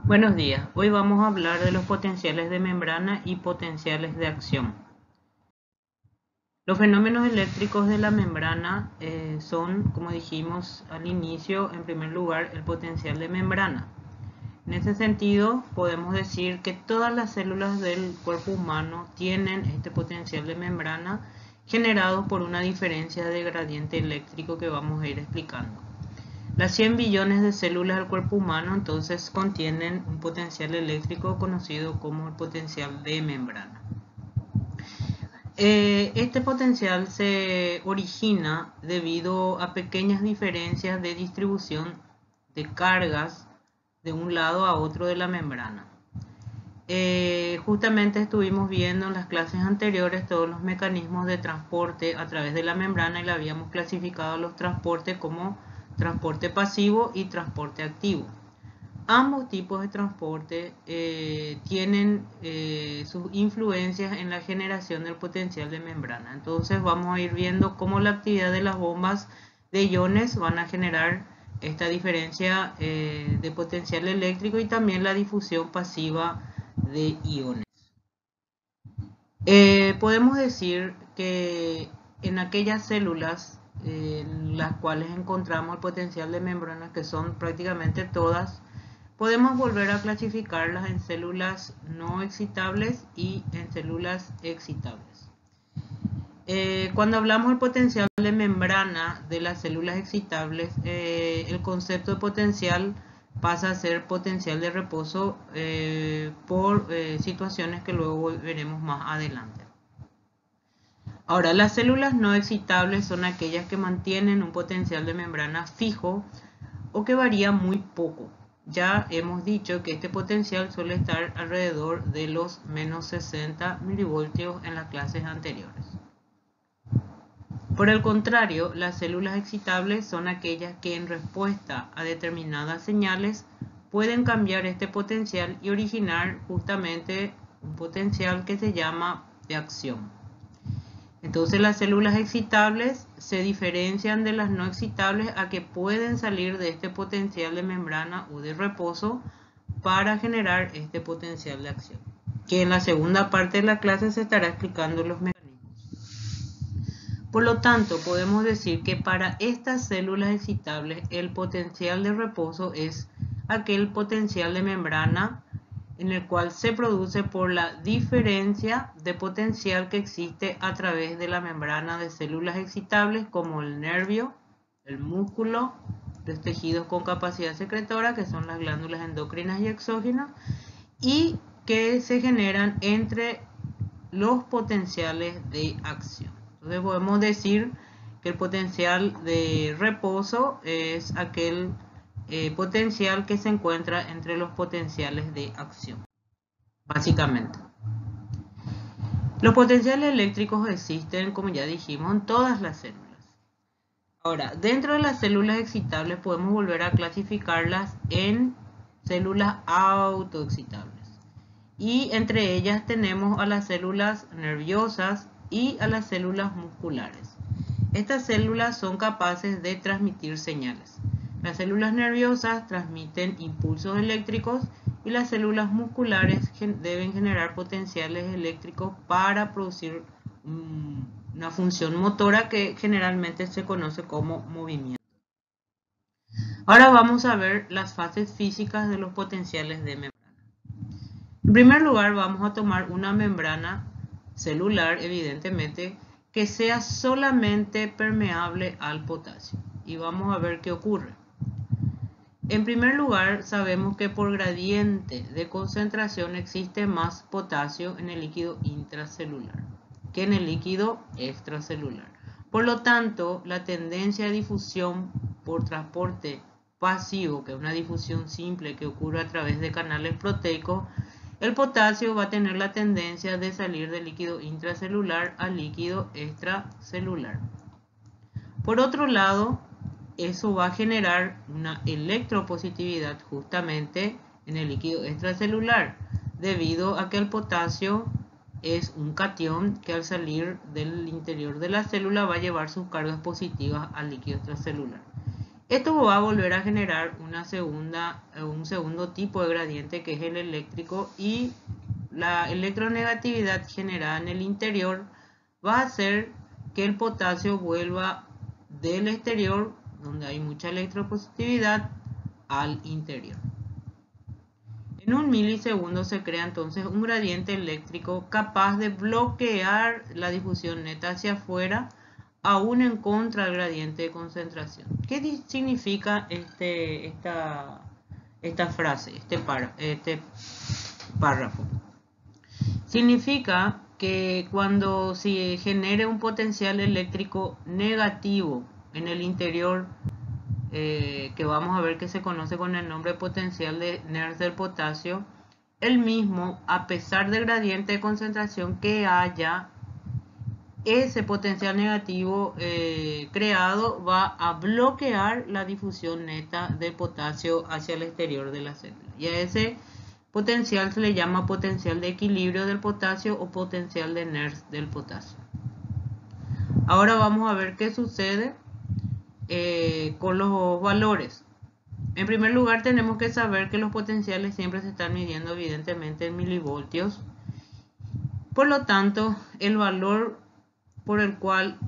Buenos días, hoy vamos a hablar de los potenciales de membrana y potenciales de acción. Los fenómenos eléctricos de la membrana son, como dijimos al inicio, en primer lugar el potencial de membrana. En ese sentido, podemos decir que todas las células del cuerpo humano tienen este potencial de membrana generado por una diferencia de gradiente eléctrico que vamos a ir explicando. Las 100 billones de células del cuerpo humano entonces contienen un potencial eléctrico conocido como el potencial de membrana. Este potencial se origina debido a pequeñas diferencias de distribución de cargas de un lado a otro de la membrana. Justamente estuvimos viendo en las clases anteriores todos los mecanismos de transporte a través de la membrana y le habíamos clasificado los transportes como transporte pasivo y transporte activo. Ambos tipos de transporte tienen sus influencias en la generación del potencial de membrana. Entonces vamos a ir viendo cómo la actividad de las bombas de iones van a generar esta diferencia de potencial eléctrico y también la difusión pasiva de iones. Podemos decir que en aquellas células las cuales encontramos el potencial de membrana, que son prácticamente todas, podemos volver a clasificarlas en células no excitables y en células excitables. Cuando hablamos del potencial de membrana de las células excitables, el concepto de potencial pasa a ser potencial de reposo por situaciones que luego veremos más adelante. Ahora, las células no excitables son aquellas que mantienen un potencial de membrana fijo o que varía muy poco. Ya hemos dicho que este potencial suele estar alrededor de los menos 60 milivoltios en las clases anteriores. Por el contrario, las células excitables son aquellas que en respuesta a determinadas señales pueden cambiar este potencial y originar justamente un potencial que se llama de acción. Entonces las células excitables se diferencian de las no excitables a que pueden salir de este potencial de membrana o de reposo para generar este potencial de acción, que en la segunda parte de la clase se estará explicando los mecanismos. Por lo tanto, podemos decir que para estas células excitables el potencial de reposo es aquel potencial de membrana en el cual se produce por la diferencia de potencial que existe a través de la membrana de células excitables como el nervio, el músculo, los tejidos con capacidad secretora, que son las glándulas endocrinas y exógenas, y que se generan entre los potenciales de acción. Entonces podemos decir que el potencial de reposo es aquel potencial que se encuentra entre los potenciales de acción, básicamente. Los potenciales eléctricos existen, como ya dijimos, en todas las células. Ahora, dentro de las células excitables podemos volver a clasificarlas en células autoexcitables. Y entre ellas tenemos a las células nerviosas y a las células musculares. Estas células son capaces de transmitir señales. Las células nerviosas transmiten impulsos eléctricos y las células musculares deben generar potenciales eléctricos para producir una función motora que generalmente se conoce como movimiento. Ahora vamos a ver las fases físicas de los potenciales de membrana. En primer lugar, vamos a tomar una membrana celular, evidentemente, que sea solamente permeable al potasio. Y vamos a ver qué ocurre. En primer lugar, sabemos que por gradiente de concentración existe más potasio en el líquido intracelular que en el líquido extracelular. Por lo tanto, la tendencia de difusión por transporte pasivo, que es una difusión simple que ocurre a través de canales proteicos, el potasio va a tener la tendencia de salir del líquido intracelular al líquido extracelular. Por otro lado, eso va a generar una electropositividad justamente en el líquido extracelular, debido a que el potasio es un catión que al salir del interior de la célula va a llevar sus cargas positivas al líquido extracelular. Esto va a volver a generar un segundo tipo de gradiente que es el eléctrico, y la electronegatividad generada en el interior va a hacer que el potasio vuelva del exterior, donde hay mucha electropositividad, al interior. En un milisegundo se crea entonces un gradiente eléctrico capaz de bloquear la difusión neta hacia afuera, aún en contra del gradiente de concentración. ¿Qué significa esta frase, este párrafo? Significa que cuando se genere un potencial eléctrico negativo en el interior, que vamos a ver que se conoce con el nombre potencial de Nernst del potasio, el mismo, a pesar del gradiente de concentración que haya, ese potencial negativo creado va a bloquear la difusión neta de potasio hacia el exterior de la célula. Y a ese potencial se le llama potencial de equilibrio del potasio o potencial de Nernst del potasio. Ahora vamos a ver qué sucede con los valores. En primer lugar, tenemos que saber que los potenciales siempre se están midiendo evidentemente en milivoltios. Por lo tanto, el valor por el cual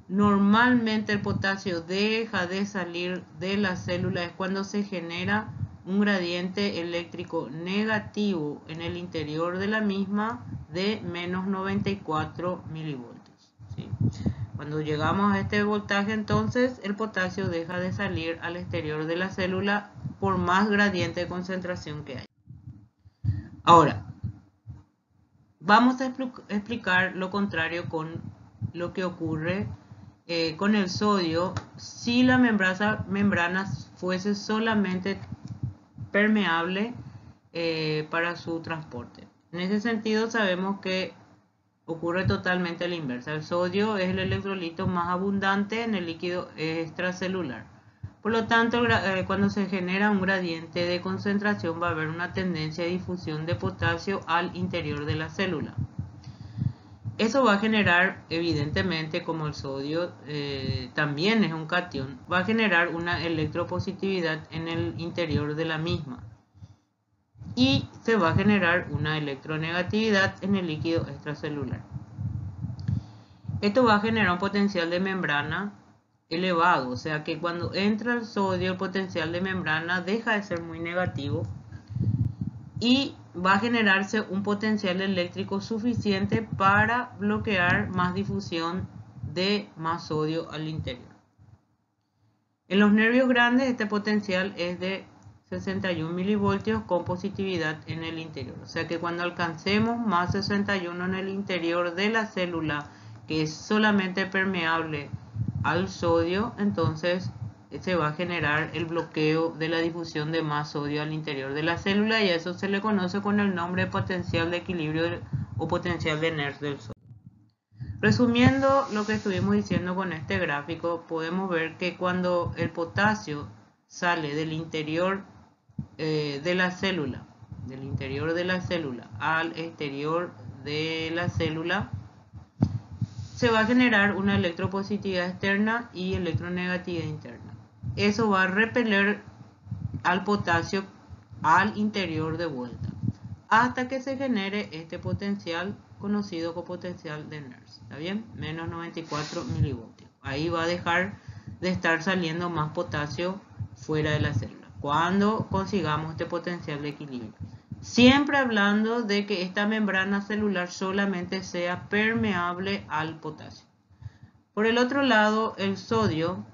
normalmente el potasio deja de salir de la célula es cuando se genera un gradiente eléctrico negativo en el interior de la misma de menos 94 milivoltios. ¿Sí? Cuando llegamos a este voltaje, entonces el potasio deja de salir al exterior de la célula por más gradiente de concentración que haya. Ahora, vamos a explicar lo contrario con lo que ocurre con el sodio si la membrana fuese solamente permeable para su transporte. En ese sentido, sabemos que ocurre totalmente a la inversa. El sodio es el electrolito más abundante en el líquido extracelular. Por lo tanto, cuando se genera un gradiente de concentración va a haber una tendencia de difusión de potasio al interior de la célula. Eso va a generar, evidentemente, como el sodio también es un catión, va a generar una electropositividad en el interior de la misma. Y se va a generar una electronegatividad en el líquido extracelular. Esto va a generar un potencial de membrana elevado, o sea que cuando entra el sodio, el potencial de membrana deja de ser muy negativo y va a generarse un potencial eléctrico suficiente para bloquear más difusión de más sodio al interior. En los nervios grandes este potencial es de 61 milivoltios con positividad en el interior. O sea que cuando alcancemos más 61 en el interior de la célula, que es solamente permeable al sodio, entonces se va a generar el bloqueo de la difusión de más sodio al interior de la célula, y a eso se le conoce con el nombre de potencial de equilibrio o potencial de Nernst del sodio. Resumiendo lo que estuvimos diciendo con este gráfico, podemos ver que cuando el potasio sale del interior de la célula, al exterior de la célula, se va a generar una electropositividad externa y electronegatividad interna. Eso va a repeler al potasio al interior de vuelta, hasta que se genere este potencial conocido como potencial de Nernst. ¿Está bien? Menos 94 milivoltios. Ahí va a dejar de estar saliendo más potasio fuera de la célula, cuando consigamos este potencial de equilibrio. Siempre hablando de que esta membrana celular solamente sea permeable al potasio. Por el otro lado, el sodio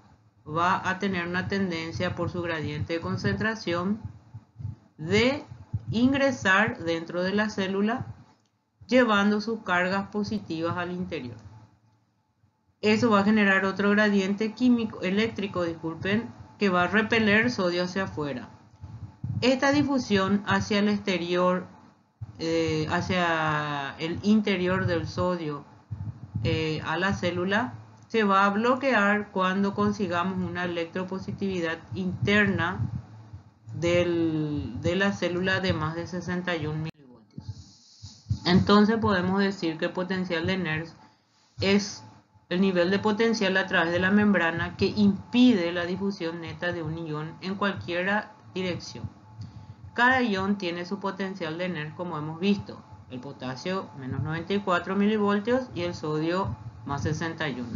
va a tener una tendencia por su gradiente de concentración de ingresar dentro de la célula llevando sus cargas positivas al interior. Eso va a generar otro gradiente eléctrico, que va a repeler sodio hacia afuera. Esta difusión hacia el exterior, hacia el interior del sodio a la célula, se va a bloquear cuando consigamos una electropositividad interna de la célula de más de 61 milivoltios. Entonces podemos decir que el potencial de Nernst es el nivel de potencial a través de la membrana que impide la difusión neta de un ion en cualquier dirección. Cada ion tiene su potencial de NER como hemos visto. El potasio menos 94 milivoltios y el sodio más 61.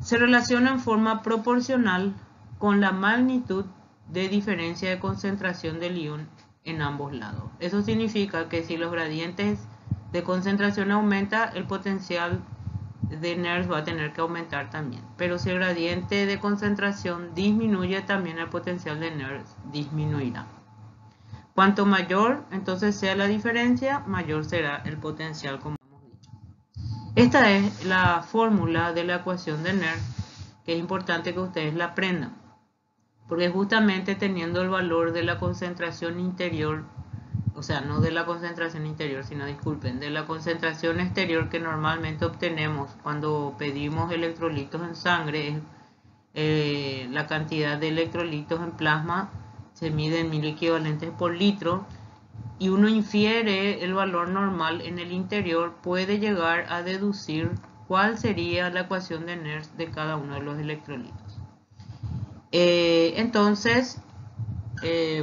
Se relaciona en forma proporcional con la magnitud de diferencia de concentración del ion en ambos lados. Eso significa que si los gradientes de concentración aumentan, el potencial de NERS va a tener que aumentar también. Pero si el gradiente de concentración disminuye, también el potencial de NERS disminuirá. Cuanto mayor entonces sea la diferencia, mayor será el potencial, como hemos dicho. Esta es la fórmula de la ecuación de NERS, que es importante que ustedes la aprendan, porque justamente teniendo el valor de la concentración interior, o sea, no de la concentración interior, sino, disculpen, de la concentración exterior que normalmente obtenemos cuando pedimos electrolitos en sangre, la cantidad de electrolitos en plasma se mide en 1000 equivalentes por litro, y uno infiere el valor normal en el interior, puede llegar a deducir cuál sería la ecuación de NERS de cada uno de los electrolitos. Entonces,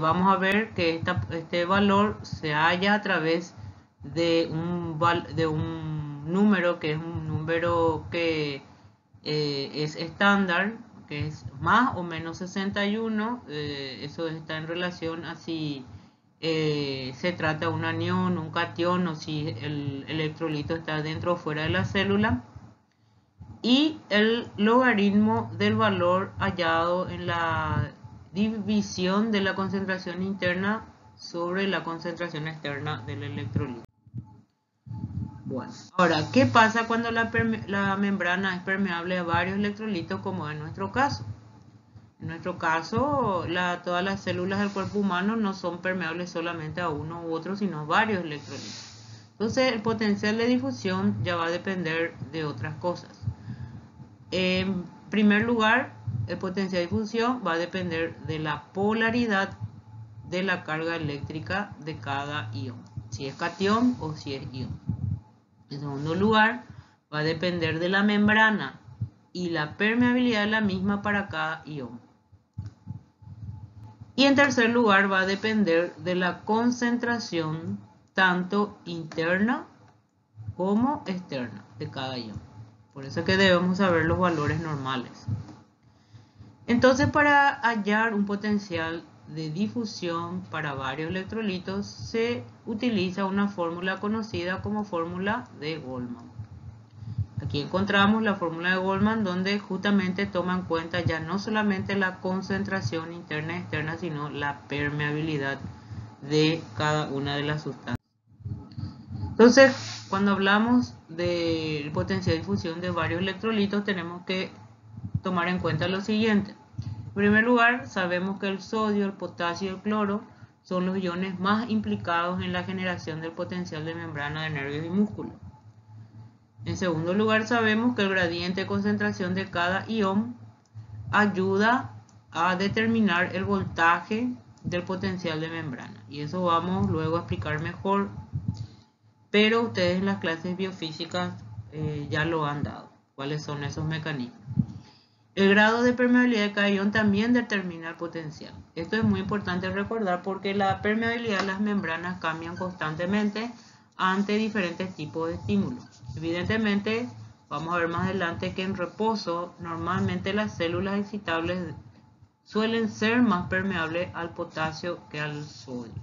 vamos a ver que este valor se halla a través de un número que es un número que es estándar, que es más o menos 61. Eso está en relación a si se trata de un anión, un catión, o si el electrolito está dentro o fuera de la célula, y el logaritmo del valor hallado en la división de la concentración interna sobre la concentración externa del electrolito. Bueno, ahora, ¿qué pasa cuando la membrana es permeable a varios electrolitos, como en nuestro caso? En nuestro caso, todas las células del cuerpo humano no son permeables solamente a uno u otro, sino varios electrolitos. Entonces, el potencial de difusión ya va a depender de otras cosas. En primer lugar, el potencial de difusión va a depender de la polaridad de la carga eléctrica de cada ion, si es catión o si es ion. En segundo lugar, va a depender de la membrana y la permeabilidad de la misma para cada ion. Y en tercer lugar, va a depender de la concentración tanto interna como externa de cada ion. Por eso es que debemos saber los valores normales. Entonces, para hallar un potencial de difusión para varios electrolitos, se utiliza una fórmula conocida como fórmula de Goldman. Aquí encontramos la fórmula de Goldman, donde justamente toma en cuenta ya no solamente la concentración interna y externa, sino la permeabilidad de cada una de las sustancias. Entonces, cuando hablamos del potencial de difusión de varios electrolitos, tenemos que tomar en cuenta lo siguiente. En primer lugar, sabemos que el sodio, el potasio y el cloro son los iones más implicados en la generación del potencial de membrana de nervios y músculos. En segundo lugar, sabemos que el gradiente de concentración de cada ion ayuda a determinar el voltaje del potencial de membrana. Y eso vamos luego a explicar mejor, pero ustedes en las clases biofísicas ya lo han dado. ¿Cuáles son esos mecanismos? El grado de permeabilidad de cada ion también determina el potencial. Esto es muy importante recordar porque la permeabilidad de las membranas cambian constantemente ante diferentes tipos de estímulos. Evidentemente, vamos a ver más adelante que en reposo, normalmente las células excitables suelen ser más permeables al potasio que al sodio.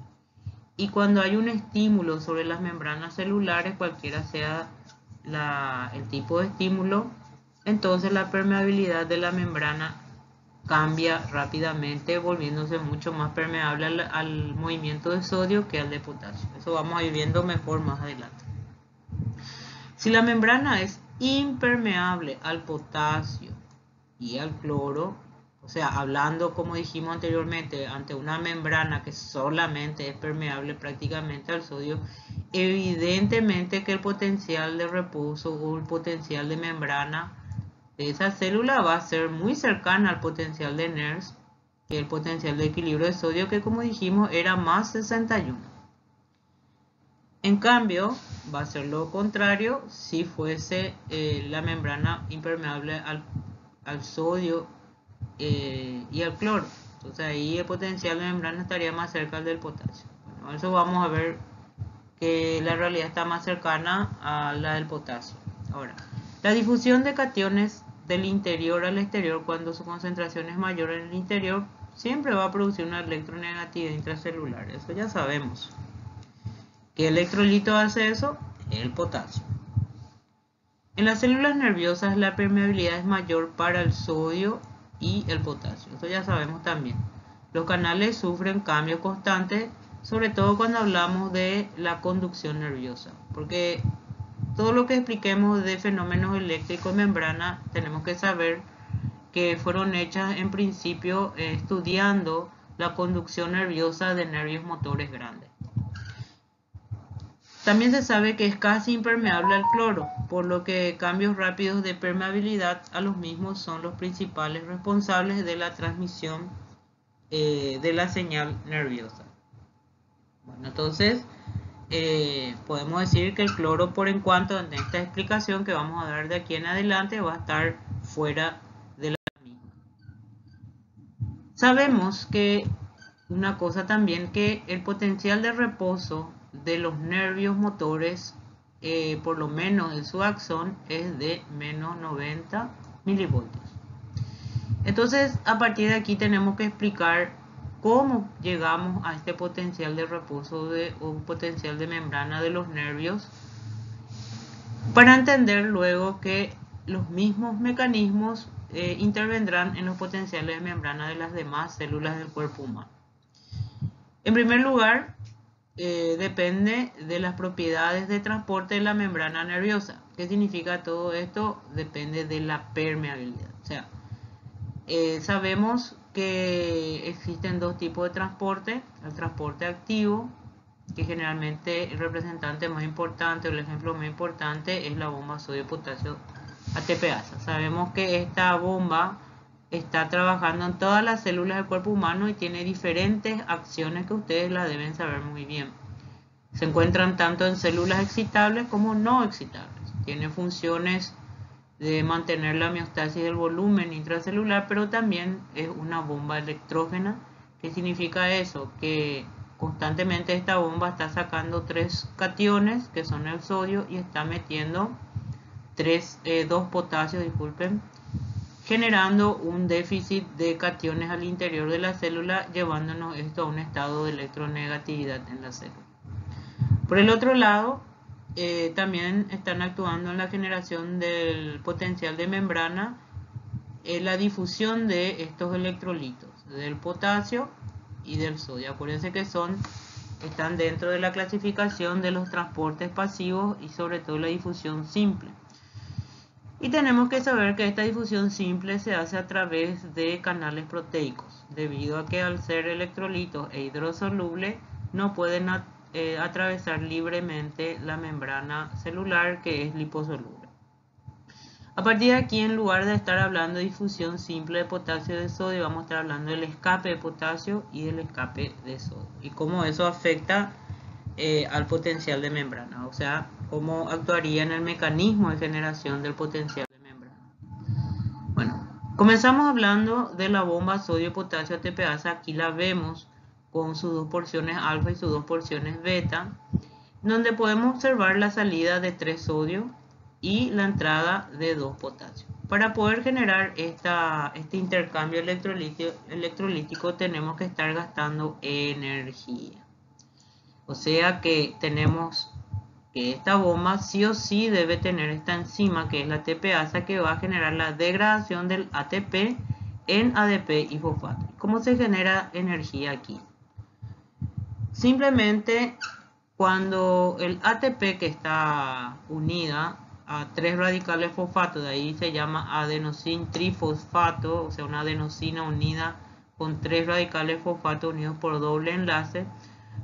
Y cuando hay un estímulo sobre las membranas celulares, cualquiera sea el tipo de estímulo, entonces la permeabilidad de la membrana cambia rápidamente, volviéndose mucho más permeable al movimiento de sodio que al de potasio. Eso vamos a ir viendo mejor más adelante. Si la membrana es impermeable al potasio y al cloro, o sea, hablando como dijimos anteriormente, ante una membrana que solamente es permeable prácticamente al sodio, evidentemente que el potencial de reposo o el potencial de membrana de esa célula va a ser muy cercana al potencial de NERS, que es el potencial de equilibrio de sodio, que como dijimos era más 61. En cambio, va a ser lo contrario si fuese la membrana impermeable al sodio y al cloro. Entonces ahí el potencial de membrana estaría más cerca del potasio. Bueno, eso vamos a ver que la realidad está más cercana a la del potasio. Ahora, la difusión de cationes del interior al exterior cuando su concentración es mayor en el interior siempre va a producir una electronegatividad intracelular. Eso ya sabemos. ¿Qué electrolito hace eso? El potasio. En las células nerviosas la permeabilidad es mayor para el sodio y el potasio. Eso ya sabemos también. Los canales sufren cambios constantes, sobre todo cuando hablamos de la conducción nerviosa. Porque todo lo que expliquemos de fenómenos eléctricos en membrana tenemos que saber que fueron hechas en principio estudiando la conducción nerviosa de nervios motores grandes. También se sabe que es casi impermeable al cloro, por lo que cambios rápidos de permeabilidad a los mismos son los principales responsables de la transmisión de la señal nerviosa. Bueno, entonces podemos decir que el cloro, por en cuanto en esta explicación que vamos a dar de aquí en adelante, va a estar fuera de la misma. Sabemos que una cosa también, que el potencial de reposo de los nervios motores, por lo menos en su axón, es de menos 90 milivoltios. Entonces, a partir de aquí tenemos que explicar cómo llegamos a este potencial de reposo o potencial de membrana de los nervios, para entender luego que los mismos mecanismos intervendrán en los potenciales de membrana de las demás células del cuerpo humano. En primer lugar, depende de las propiedades de transporte de la membrana nerviosa. ¿Qué significa todo esto? Depende de la permeabilidad. O sea, sabemos que existen dos tipos de transporte. El transporte activo, que generalmente el representante más importante o el ejemplo más importante es la bomba sodio-potasio ATPasa. Sabemos que esta bomba está trabajando en todas las células del cuerpo humano y tiene diferentes acciones que ustedes la deben saber muy bien. Se encuentran tanto en células excitables como no excitables. Tiene funciones de mantener la homeostasis del volumen intracelular, pero también es una bomba electrógena. ¿Qué significa eso? Que constantemente esta bomba está sacando 3 cationes, que son el sodio, y está metiendo 2 potasios, disculpen, generando un déficit de cationes al interior de la célula, llevándonos esto a un estado de electronegatividad en la célula. Por el otro lado, también están actuando en la generación del potencial de membrana, la difusión de estos electrolitos, del potasio y del sodio. Acuérdense que están dentro de la clasificación de los transportes pasivos y sobre todo la difusión simple. Y tenemos que saber que esta difusión simple se hace a través de canales proteicos, debido a que al ser electrolitos e hidrosolubles no pueden atravesar libremente la membrana celular, que es liposoluble. A partir de aquí, en lugar de estar hablando de difusión simple de potasio y de sodio, vamos a estar hablando del escape de potasio y del escape de sodio, y cómo eso afecta al potencial de membrana, o sea, cómo actuaría en el mecanismo de generación del potencial de membrana. Bueno, comenzamos hablando de la bomba sodio-potasio ATPasa. Aquí la vemos con sus 2 porciones alfa y sus 2 porciones beta, donde podemos observar la salida de 3 sodio y la entrada de 2 potasio. Para poder generar este intercambio electrolítico tenemos que estar gastando energía. O sea que tenemos que esta bomba sí o sí debe tener esta enzima, que es la ATPasa, que va a generar la degradación del ATP en ADP y fosfato. ¿Cómo se genera energía aquí? Simplemente cuando el ATP, que está unida a 3 radicales fosfato, de ahí se llama adenosin trifosfato, o sea, una adenosina unida con 3 radicales fosfato unidos por doble enlace.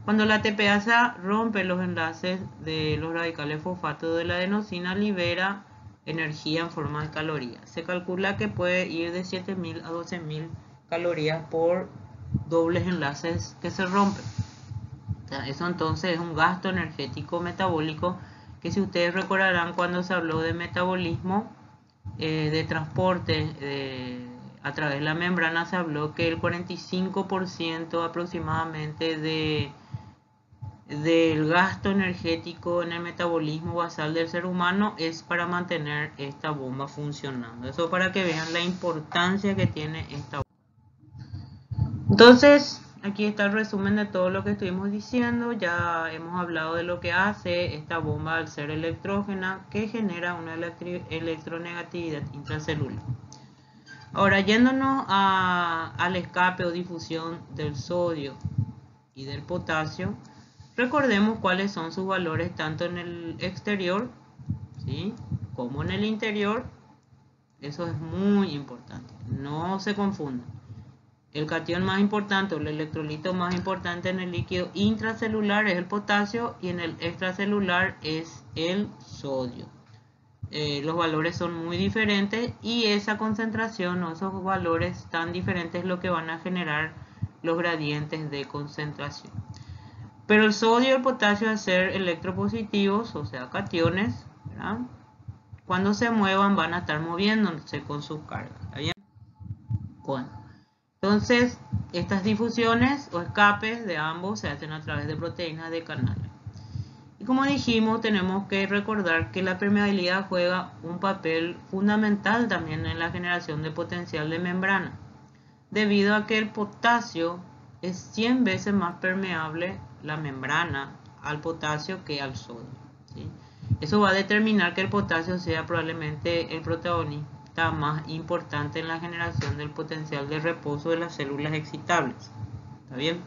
Cuando la ATPasa rompe los enlaces de los radicales fosfato de la adenosina, libera energía en forma de calorías. Se calcula que puede ir de 7.000 a 12.000 calorías por dobles enlaces que se rompen. O sea, eso entonces es un gasto energético metabólico que, si ustedes recordarán, cuando se habló de metabolismo de transporte a través de la membrana, se habló que el 45% aproximadamente del gasto energético en el metabolismo basal del ser humano es para mantener esta bomba funcionando. Eso para que vean la importancia que tiene esta bomba. Entonces, aquí está el resumen de todo lo que estuvimos diciendo. Ya hemos hablado de lo que hace esta bomba al ser electrógena, que genera una electronegatividad intracelular. Ahora, yéndonos al escape o difusión del sodio y del potasio, recordemos cuáles son sus valores tanto en el exterior, ¿sí?, como en el interior. Eso es muy importante, no se confundan. El catión más importante o el electrolito más importante en el líquido intracelular es el potasio y en el extracelular es el sodio. Los valores son muy diferentes y esa concentración o esos valores tan diferentes es lo que van a generar los gradientes de concentración. Pero el sodio y el potasio, al ser electropositivos, o sea, cationes, ¿verdad?, cuando se muevan van a estar moviéndose con sus cargas. ¿Está bien? Bueno, entonces estas difusiones o escapes de ambos se hacen a través de proteínas de canales. Y como dijimos, tenemos que recordar que la permeabilidad juega un papel fundamental también en la generación de potencial de membrana, debido a que el potasio es 100 veces más permeable la membrana al potasio que al sodio, ¿sí? Eso va a determinar que el potasio sea probablemente el protagonista más importante en la generación del potencial de reposo de las células excitables. ¿Está bien?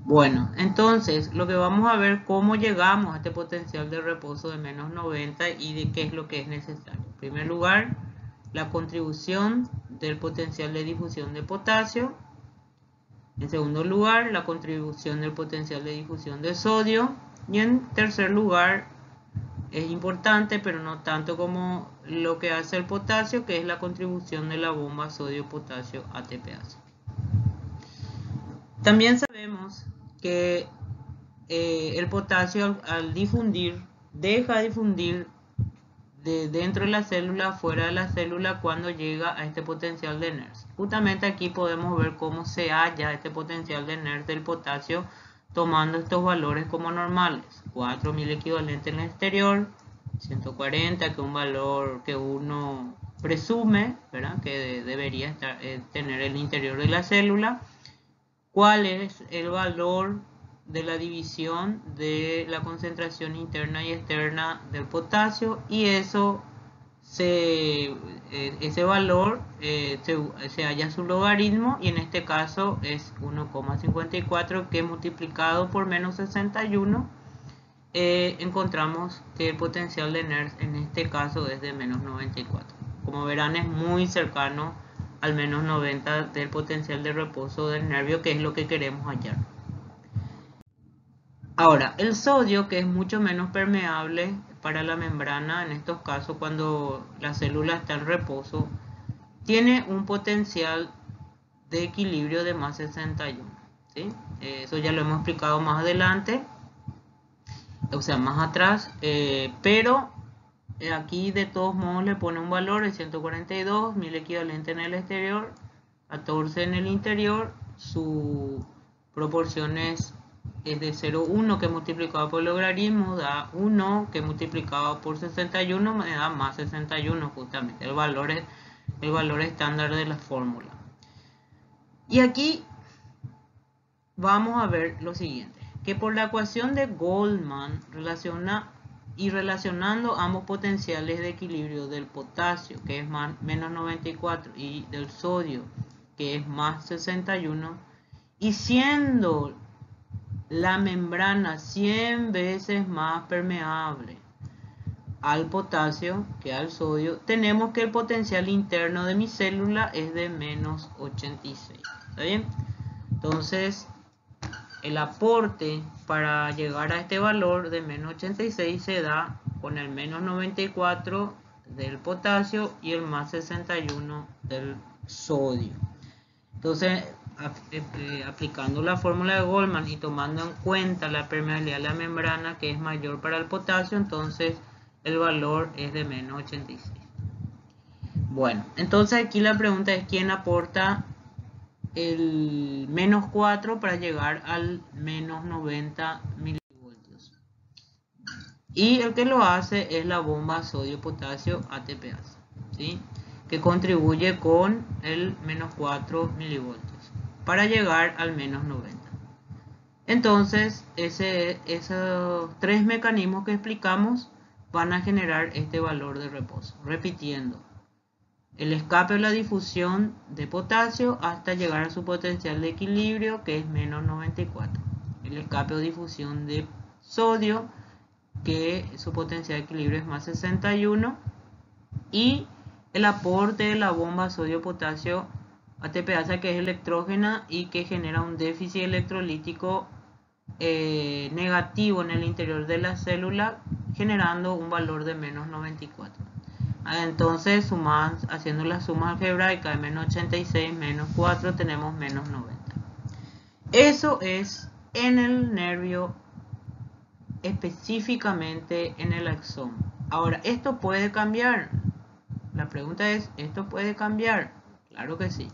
Bueno, entonces lo que vamos a ver cómo llegamos a este potencial de reposo de menos 90 y de qué es lo que es necesario. En primer lugar, la contribución del potencial de difusión de potasio. En segundo lugar, la contribución del potencial de difusión de sodio. Y en tercer lugar, es importante, pero no tanto como lo que hace el potasio, que es la contribución de la bomba sodio-potasio ATPase. También sabemos que el potasio al difundir, deja de difundir de dentro de la célula, fuera de la célula, cuando llega a este potencial de Nernst. Justamente aquí podemos ver cómo se halla este potencial de Nernst del potasio, tomando estos valores como normales. 4000 equivalente en el exterior, 140, que es un valor que uno presume, ¿verdad?, que debería tener el interior de la célula. ¿Cuál es el valor de la división de la concentración interna y externa del potasio? Y eso ese valor se halla su logaritmo, y en este caso es 1,54, que multiplicado por menos 61 encontramos que el potencial de Nernst en este caso es de menos 94. Como verán, es muy cercano al menos 90 del potencial de reposo del nervio, que es lo que queremos hallar. Ahora, el sodio, que es mucho menos permeable para la membrana, en estos casos cuando la célula está en reposo, tiene un potencial de equilibrio de más 61, ¿sí? Eso ya lo hemos explicado más adelante, o sea, más atrás, pero aquí de todos modos le pone un valor de 142, 1000 equivalente en el exterior, 14 en el interior. Su proporción es de 0,1, que multiplicado por el logaritmo da 1, que multiplicado por 61 me da más 61, justamente el valor estándar de la fórmula. Y aquí vamos a ver lo siguiente, que por la ecuación de Goldman relacionando ambos potenciales de equilibrio del potasio, que es menos 94, y del sodio, que es más 61, y siendo la membrana 100 veces más permeable al potasio que al sodio, tenemos que el potencial interno de mi célula es de menos 86. ¿Está bien? Entonces, el aporte para llegar a este valor de menos 86 se da con el menos 94 del potasio y el más 61 del sodio. Entonces, aplicando la fórmula de Goldman y tomando en cuenta la permeabilidad de la membrana, que es mayor para el potasio, entonces el valor es de menos 86. Bueno, entonces aquí la pregunta es quién aporta el menos 4 para llegar al menos 90 milivoltios. Y el que lo hace es la bomba sodio-potasio ATPase, ¿sí? Que contribuye con el menos 4 milivoltios para llegar al menos 90. Entonces, esos tres mecanismos que explicamos van a generar este valor de reposo. Repitiendo, el escape o la difusión de potasio hasta llegar a su potencial de equilibrio, que es menos 94. El escape o difusión de sodio, que su potencial de equilibrio es más 61. Y el aporte de la bomba sodio-potasio ATPase, que es electrógena y que genera un déficit electrolítico negativo en el interior de la célula, generando un valor de menos 94. Entonces, haciendo la suma algebraica de menos 86 menos 4, tenemos menos 90. Eso es en el nervio, específicamente en el axón. Ahora, ¿esto puede cambiar? La pregunta es, ¿esto puede cambiar? Claro que sí.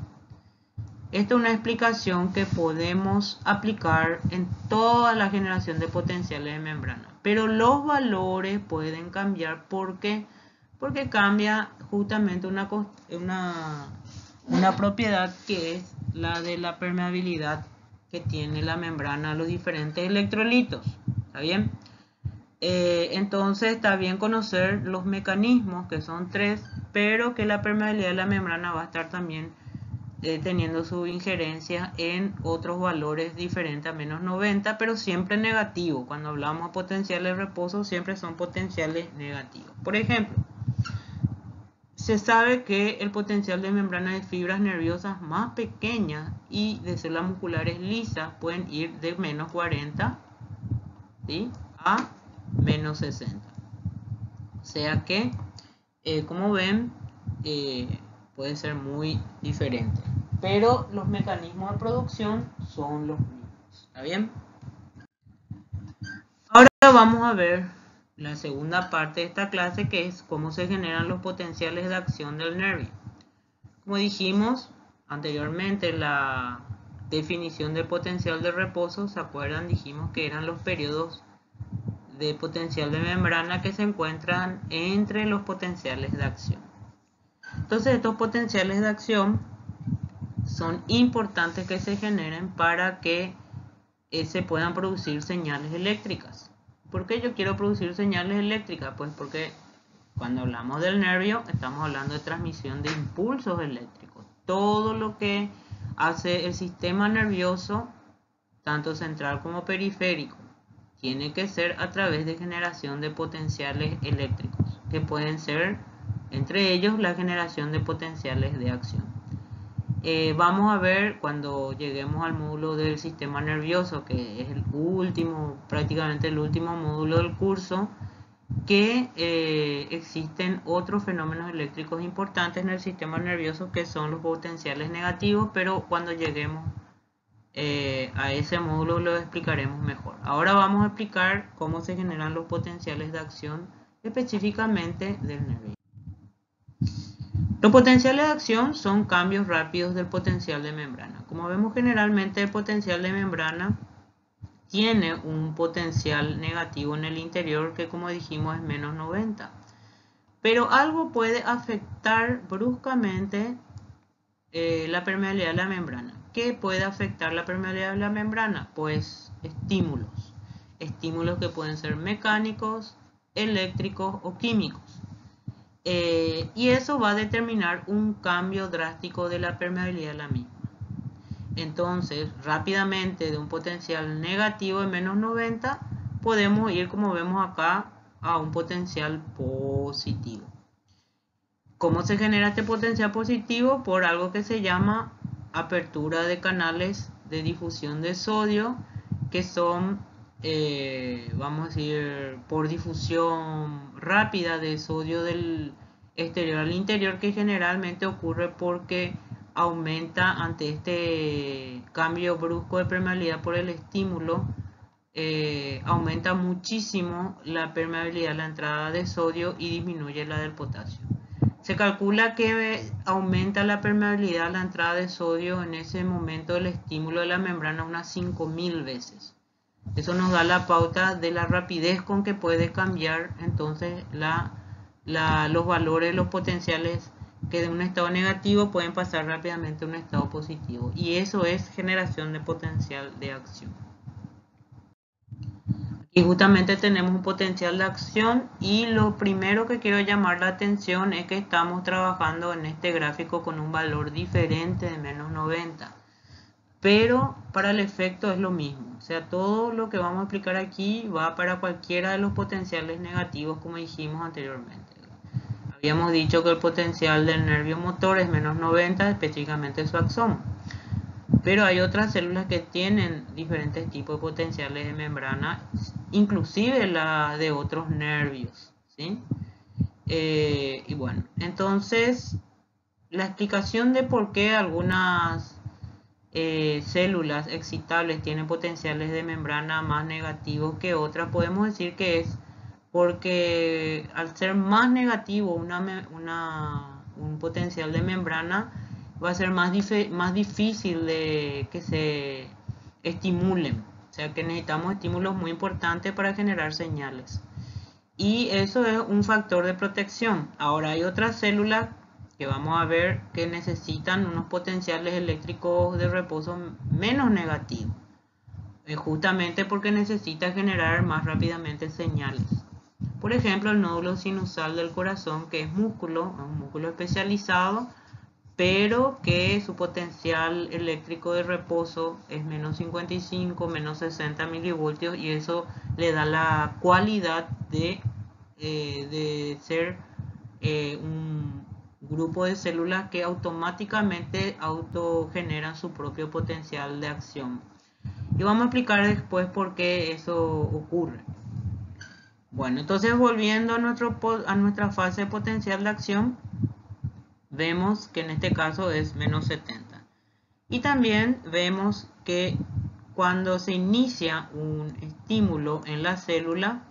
Esta es una explicación que podemos aplicar en toda la generación de potenciales de membrana. Pero los valores pueden cambiar porque cambia justamente una propiedad, que es la de la permeabilidad que tiene la membrana a los diferentes electrolitos. ¿Está bien? Entonces está bien conocer los mecanismos, que son tres, pero que la permeabilidad de la membrana va a estar también teniendo su injerencia en otros valores diferentes a menos 90, pero siempre negativo. Cuando hablamos de potenciales de reposo, siempre son potenciales negativos. Por ejemplo, se sabe que el potencial de membrana de fibras nerviosas más pequeñas y de células musculares lisas pueden ir de menos 40, ¿sí?, a menos 60. O sea que, como ven, puede ser muy diferente. Pero los mecanismos de producción son los mismos. ¿Está bien? Ahora vamos a ver la segunda parte de esta clase, que es cómo se generan los potenciales de acción del nervio. Como dijimos anteriormente, la definición del potencial de reposo, ¿se acuerdan? Dijimos que eran los periodos de potencial de membrana que se encuentran entre los potenciales de acción. Entonces, estos potenciales de acción son importantes que se generen para que se puedan producir señales eléctricas. ¿Por qué yo quiero producir señales eléctricas? Pues porque cuando hablamos del nervio estamos hablando de transmisión de impulsos eléctricos. Todo lo que hace el sistema nervioso, tanto central como periférico, tiene que ser a través de generación de potenciales eléctricos, que pueden ser entre ellos la generación de potenciales de acción. Vamos a ver cuando lleguemos al módulo del sistema nervioso, que es el último, prácticamente el último módulo del curso, que existen otros fenómenos eléctricos importantes en el sistema nervioso, que son los potenciales negativos, pero cuando lleguemos a ese módulo lo explicaremos mejor. Ahora vamos a explicar cómo se generan los potenciales de acción específicamente del nervio. Los potenciales de acción son cambios rápidos del potencial de membrana. Como vemos, generalmente el potencial de membrana tiene un potencial negativo en el interior, que como dijimos es menos 90. Pero algo puede afectar bruscamente la permeabilidad de la membrana. ¿Qué puede afectar la permeabilidad de la membrana? Pues estímulos. Estímulos que pueden ser mecánicos, eléctricos o químicos. Y eso va a determinar un cambio drástico de la permeabilidad de la misma. Entonces, rápidamente de un potencial negativo de menos 90, podemos ir, como vemos acá, a un potencial positivo. ¿Cómo se genera este potencial positivo? Por algo que se llama apertura de canales de difusión de sodio, que son, vamos a decir, por difusión rápida de sodio del exterior al interior, que generalmente ocurre porque aumenta ante este cambio brusco de permeabilidad por el estímulo, aumenta muchísimo la permeabilidad a la entrada de sodio y disminuye la del potasio. Se calcula que aumenta la permeabilidad a la entrada de sodio en ese momento del estímulo de la membrana unas 5000 veces. Eso nos da la pauta de la rapidez con que puede cambiar entonces los valores, los potenciales que de un estado negativo pueden pasar rápidamente a un estado positivo. Y eso es generación de potencial de acción. Aquí justamente tenemos un potencial de acción y lo primero que quiero llamar la atención es que estamos trabajando en este gráfico con un valor diferente de menos 90. Pero para el efecto es lo mismo. O sea, todo lo que vamos a explicar aquí va para cualquiera de los potenciales negativos como dijimos anteriormente. Habíamos dicho que el potencial del nervio motor es menos 90, específicamente su axón. Pero hay otras células que tienen diferentes tipos de potenciales de membrana, inclusive la de otros nervios, ¿sí? Y bueno, entonces la explicación de por qué algunas células excitables tienen potenciales de membrana más negativos que otras, podemos decir que es porque al ser más negativo un potencial de membrana, va a ser más difícil de que se estimulen. O sea que necesitamos estímulos muy importantes para generar señales. Y eso es un factor de protección. Ahora hay otras células que vamos a ver que necesitan unos potenciales eléctricos de reposo menos negativos. Justamente porque necesita generar más rápidamente señales. Por ejemplo, el nódulo sinusal del corazón, que es un músculo especializado, pero que su potencial eléctrico de reposo es menos 55, menos 60 milivoltios, y eso le da la cualidad de ser un grupo de células que automáticamente autogeneran su propio potencial de acción. Y vamos a explicar después por qué eso ocurre. Bueno, entonces volviendo a nuestra fase de potencial de acción, vemos que en este caso es menos 70. Y también vemos que cuando se inicia un estímulo en la célula,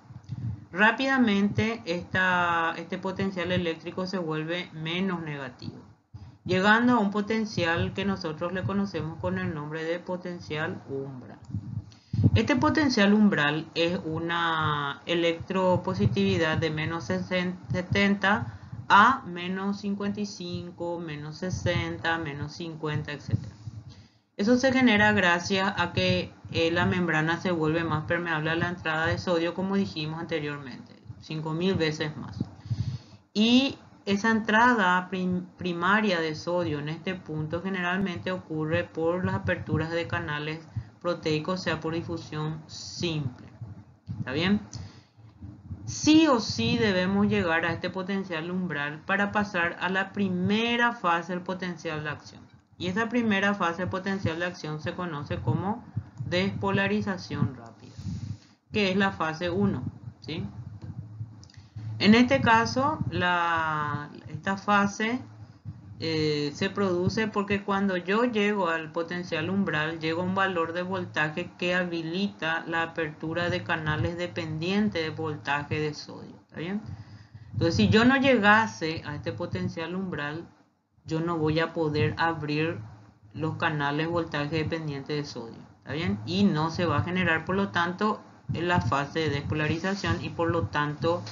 rápidamente este potencial eléctrico se vuelve menos negativo, llegando a un potencial que nosotros le conocemos con el nombre de potencial umbral. Este potencial umbral es una electropositividad de menos 70 a menos 55, menos 60, menos 50, etc. Eso se genera gracias a que la membrana se vuelve más permeable a la entrada de sodio, como dijimos anteriormente, 5000 veces más. Y esa entrada primaria de sodio en este punto generalmente ocurre por las aperturas de canales proteicos, sea por difusión simple. ¿Está bien? Sí o sí debemos llegar a este potencial umbral para pasar a la primera fase del potencial de acción. Y esa primera fase del potencial de acción se conoce como despolarización rápida, que es la fase 1, ¿sí? En este caso, esta fase se produce porque cuando yo llego al potencial umbral, llego a un valor de voltaje que habilita la apertura de canales dependientes de voltaje de sodio. ¿Está bien? Entonces, si yo no llegase a este potencial umbral, yo no voy a poder abrir los canales voltaje dependiente de sodio. ¿Está bien? Y no se va a generar, por lo tanto, en la fase de despolarización, y por lo tanto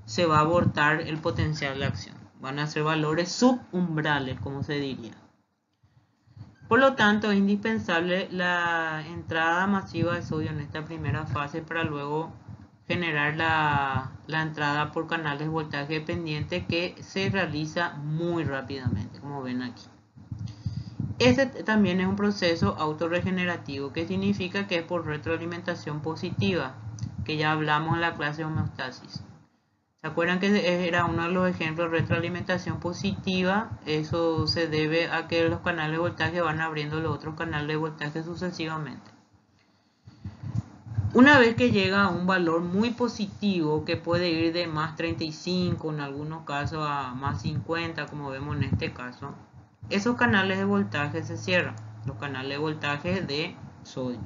se va a abortar el potencial de acción. Van a ser valores subumbrales, como se diría. Por lo tanto, es indispensable la entrada masiva de sodio en esta primera fase para luego generar la entrada por canales de voltaje dependiente, que se realiza muy rápidamente, como ven aquí. Este también es un proceso autorregenerativo, que significa que es por retroalimentación positiva, que ya hablamos en la clase de homeostasis. ¿Se acuerdan que era uno de los ejemplos de retroalimentación positiva? Eso se debe a que los canales de voltaje van abriendo los otros canales de voltaje sucesivamente. Una vez que llega a un valor muy positivo, que puede ir de más 35, en algunos casos a más 50, como vemos en este caso, esos canales de voltaje se cierran, los canales de voltaje de sodio.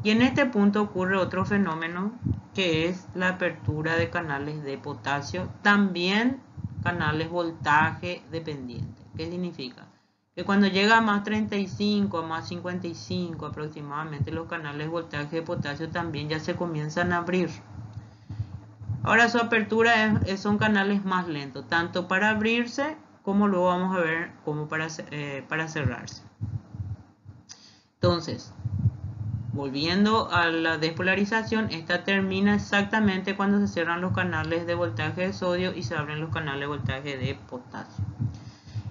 Y en este punto ocurre otro fenómeno que es la apertura de canales de potasio, también canales voltaje dependiente. ¿Qué significa? Que cuando llega a más 35, a más 55 aproximadamente, los canales de voltaje de potasio también ya se comienzan a abrir. Ahora su apertura son canales más lentos, tanto para abrirse como luego vamos a ver como para cerrarse. Entonces, volviendo a la despolarización, esta termina exactamente cuando se cierran los canales de voltaje de sodio y se abren los canales de voltaje de potasio.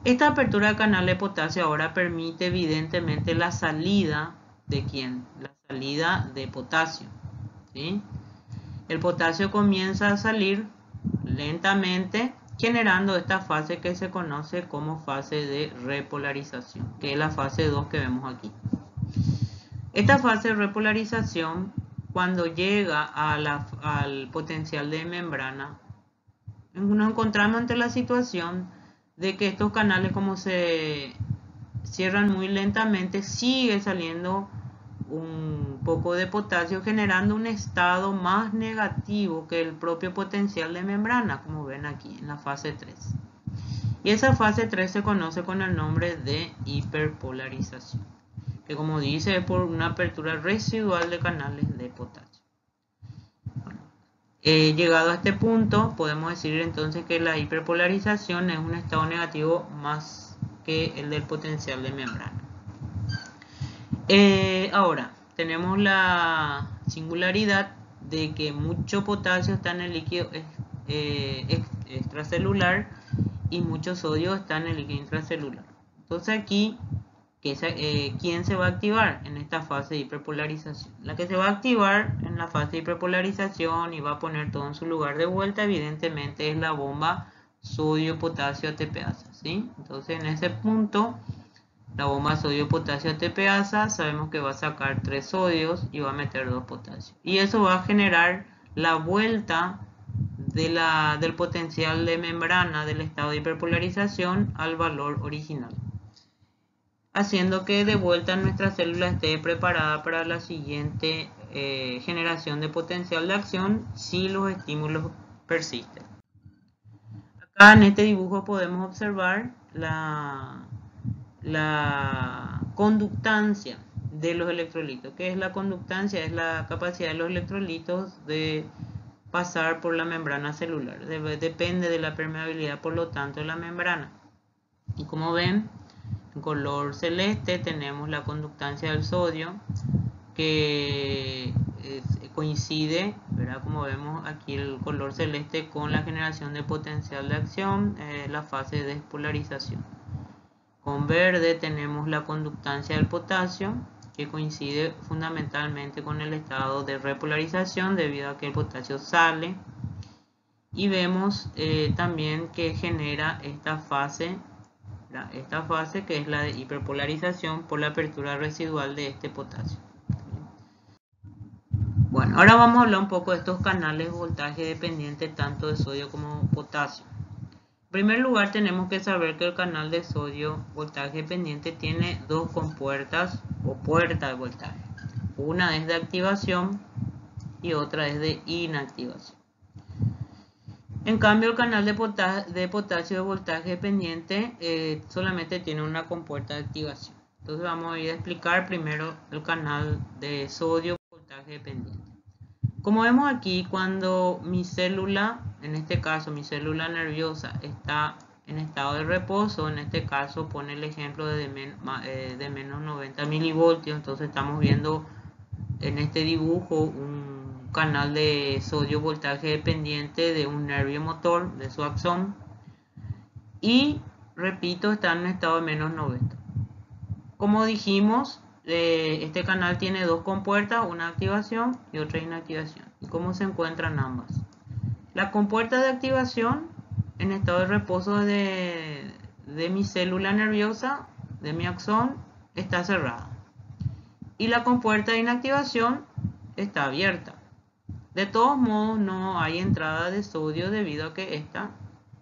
Esta apertura de canal de potasio ahora permite evidentemente la salida de ¿quién? La salida de potasio, ¿sí? El potasio comienza a salir lentamente, generando esta fase que se conoce como fase de repolarización, que es la fase 2 que vemos aquí. Esta fase de repolarización, cuando llega al potencial de membrana, nos encontramos ante la situación de que estos canales, como se cierran muy lentamente, sigue saliendo un poco de potasio, generando un estado más negativo que el propio potencial de membrana, como ven aquí en la fase 3. Y esa fase 3 se conoce con el nombre de hiperpolarización, que como dice es por una apertura residual de canales de potasio. Bueno, llegado a este punto, podemos decir entonces que la hiperpolarización es un estado negativo más que el del potencial de membrana. Ahora, tenemos la singularidad de que mucho potasio está en el líquido extracelular y mucho sodio está en el líquido intracelular. Entonces aquí, ¿quién se va a activar en esta fase de hiperpolarización? La que se va a activar en la fase de hiperpolarización y va a poner todo en su lugar de vuelta, evidentemente es la bomba sodio-potasio ATPasa, ¿sí? Entonces en ese punto, la bomba sodio-potasio ATPasa, sabemos que va a sacar 3 sodios y va a meter 2 potasios. Y eso va a generar la vuelta del potencial de membrana del estado de hiperpolarización al valor original, haciendo que de vuelta nuestra célula esté preparada para la siguiente generación de potencial de acción si los estímulos persisten. Acá en este dibujo podemos observar la conductancia de los electrolitos. ¿Qué es la conductancia? Es la capacidad de los electrolitos de pasar por la membrana celular. Depende de la permeabilidad, por lo tanto, de la membrana. Y como ven, en color celeste tenemos la conductancia del sodio, que coincide, ¿verdad? Como vemos aquí el color celeste, con la generación de potencial de acción, la fase de despolarización. Con verde tenemos la conductancia del potasio, que coincide fundamentalmente con el estado de repolarización debido a que el potasio sale. Y vemos también que genera esta fase que es la de hiperpolarización por la apertura residual de este potasio. Bueno, ahora vamos a hablar un poco de estos canales de voltaje dependiente tanto de sodio como potasio. En primer lugar, tenemos que saber que el canal de sodio voltaje dependiente tiene dos compuertas o puertas de voltaje. Una es de activación y otra es de inactivación. En cambio, el canal de potasio de voltaje dependiente solamente tiene una compuerta de activación. Entonces vamos a ir a explicar primero el canal de sodio voltaje dependiente. Como vemos aquí, cuando mi célula, en este caso mi célula nerviosa, está en estado de reposo, en este caso pone el ejemplo de menos 90 milivoltios, entonces estamos viendo en este dibujo un canal de sodio voltaje dependiente de un nervio motor, de su axón, y repito, está en un estado de menos 90. Como dijimos, este canal tiene dos compuertas, una activación y otra inactivación. ¿Y cómo se encuentran ambas? La compuerta de activación en estado de reposo de mi célula nerviosa, de mi axón, está cerrada. Y la compuerta de inactivación está abierta. De todos modos, no hay entrada de sodio debido a que esta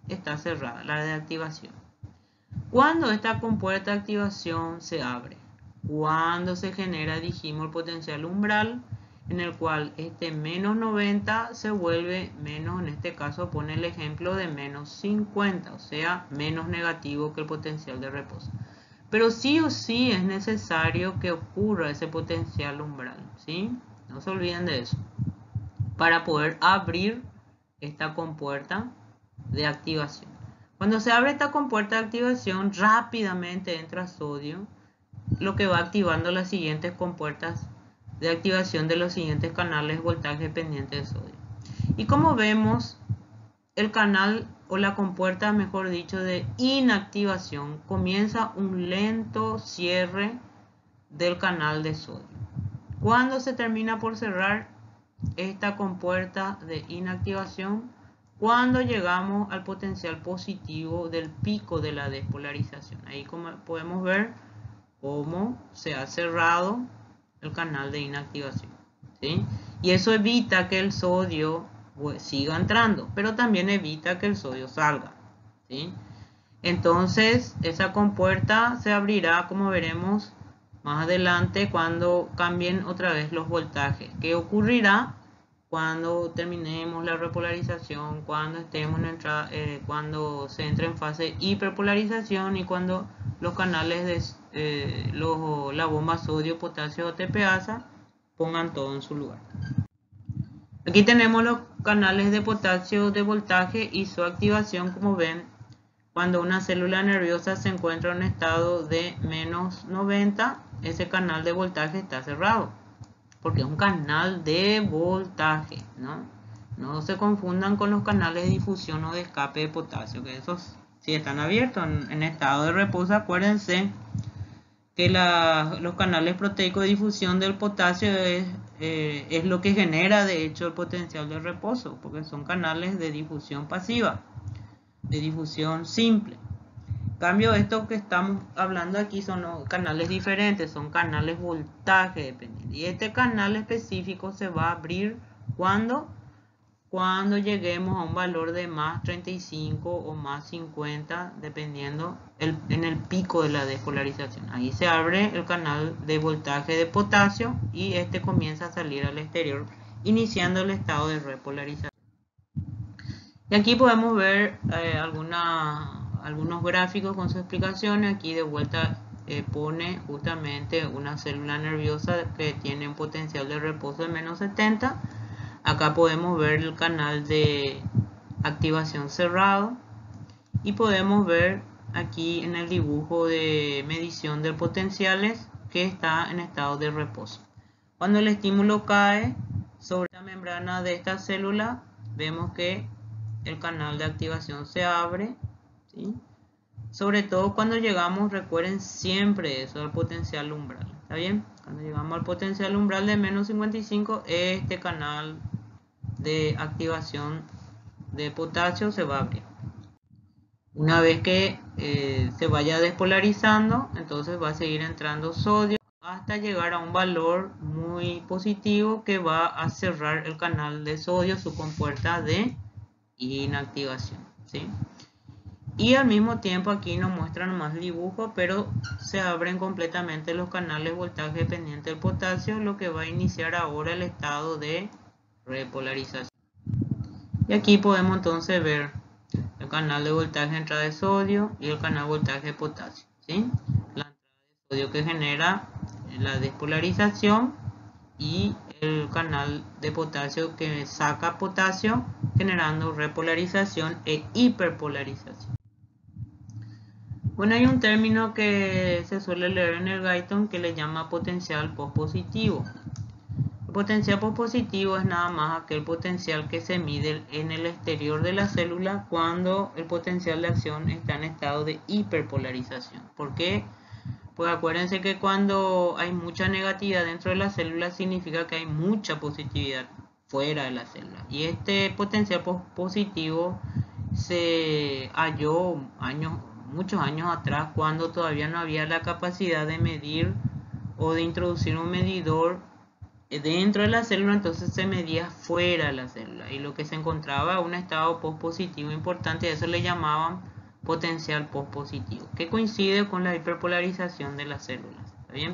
está cerrada, la de activación. Cuando esta compuerta de activación se abre, cuando se genera, dijimos, el potencial umbral, en el cual este menos 90 se vuelve menos, en este caso pone el ejemplo de menos 50, o sea, menos negativo que el potencial de reposo. Pero sí o sí es necesario que ocurra ese potencial umbral, ¿sí? No se olviden de eso, para poder abrir esta compuerta de activación. Cuando se abre esta compuerta de activación, rápidamente entra sodio, lo que va activando las siguientes compuertas de activación de los siguientes canales de voltaje dependiente de sodio. Y como vemos, el canal o la compuerta, mejor dicho, de inactivación, comienza un lento cierre del canal de sodio. Cuando se termina por cerrar esta compuerta de inactivación, cuando llegamos al potencial positivo del pico de la despolarización. Ahí como podemos ver cómo se ha cerrado el canal de inactivación, ¿sí? Y eso evita que el sodio siga entrando, pero también evita que el sodio salga, ¿sí? Entonces esa compuerta se abrirá, como veremos más adelante, cuando cambien otra vez los voltajes. ¿Qué ocurrirá cuando terminemos la repolarización, cuando estemos en cuando se entre en fase hiperpolarización y cuando los canales de la bomba sodio, potasio o TPasa pongan todo en su lugar? Aquí tenemos los canales de potasio de voltaje y su activación. Como ven, cuando una célula nerviosa se encuentra en un estado de menos 90, ese canal de voltaje está cerrado, porque es un canal de voltaje, ¿no? No se confundan con los canales de difusión o de escape de potasio, que esos sí están abiertos en estado de reposo. Acuérdense que los canales proteicos de difusión del potasio es lo que genera, de hecho, el potencial de reposo, porque son canales de difusión pasiva, de difusión simple. En cambio, esto que estamos hablando aquí son canales diferentes, son canales voltaje dependientes. Y este canal específico se va a abrir cuando lleguemos a un valor de más 35 o más 50, dependiendo en el pico de la despolarización. Ahí se abre el canal de voltaje de potasio y este comienza a salir al exterior, iniciando el estado de repolarización. Y aquí podemos ver algunos gráficos con sus explicaciones. Aquí de vuelta pone justamente una célula nerviosa que tiene un potencial de reposo de menos 70. Acá podemos ver el canal de activación cerrado y podemos ver aquí en el dibujo de medición de potenciales que está en estado de reposo. Cuando el estímulo cae sobre la membrana de esta célula, vemos que el canal de activación se abre, ¿sí? Sobre todo cuando llegamos, recuerden siempre eso, al potencial umbral, ¿está bien? Cuando llegamos al potencial umbral de menos 55, este canal de activación de potasio se va a abrir. Una vez que se vaya despolarizando, entonces va a seguir entrando sodio hasta llegar a un valor muy positivo que va a cerrar el canal de sodio, su compuerta de inactivación, ¿sí? Y al mismo tiempo aquí nos muestran más dibujos, pero se abren completamente los canales voltaje dependiente del potasio, lo que va a iniciar ahora el estado de repolarización. Y aquí podemos entonces ver el canal de voltaje de entrada de sodio y el canal de voltaje de potasio, ¿sí? La entrada de sodio que genera la despolarización y el canal de potasio que saca potasio, generando repolarización e hiperpolarización. Bueno, hay un término que se suele leer en el Guyton que le llama potencial pospositivo. El potencial pospositivo es nada más aquel potencial que se mide en el exterior de la célula cuando el potencial de acción está en estado de hiperpolarización. ¿Por qué? Pues acuérdense que cuando hay mucha negatividad dentro de la célula significa que hay mucha positividad fuera de la célula. Y este potencial positivo se halló muchos años atrás, cuando todavía no había la capacidad de medir o de introducir un medidor dentro de la célula, entonces se medía fuera de la célula y lo que se encontraba un estado pospositivo importante, a eso le llamaban potencial pospositivo, que coincide con la hiperpolarización de las células. ¿Está bien?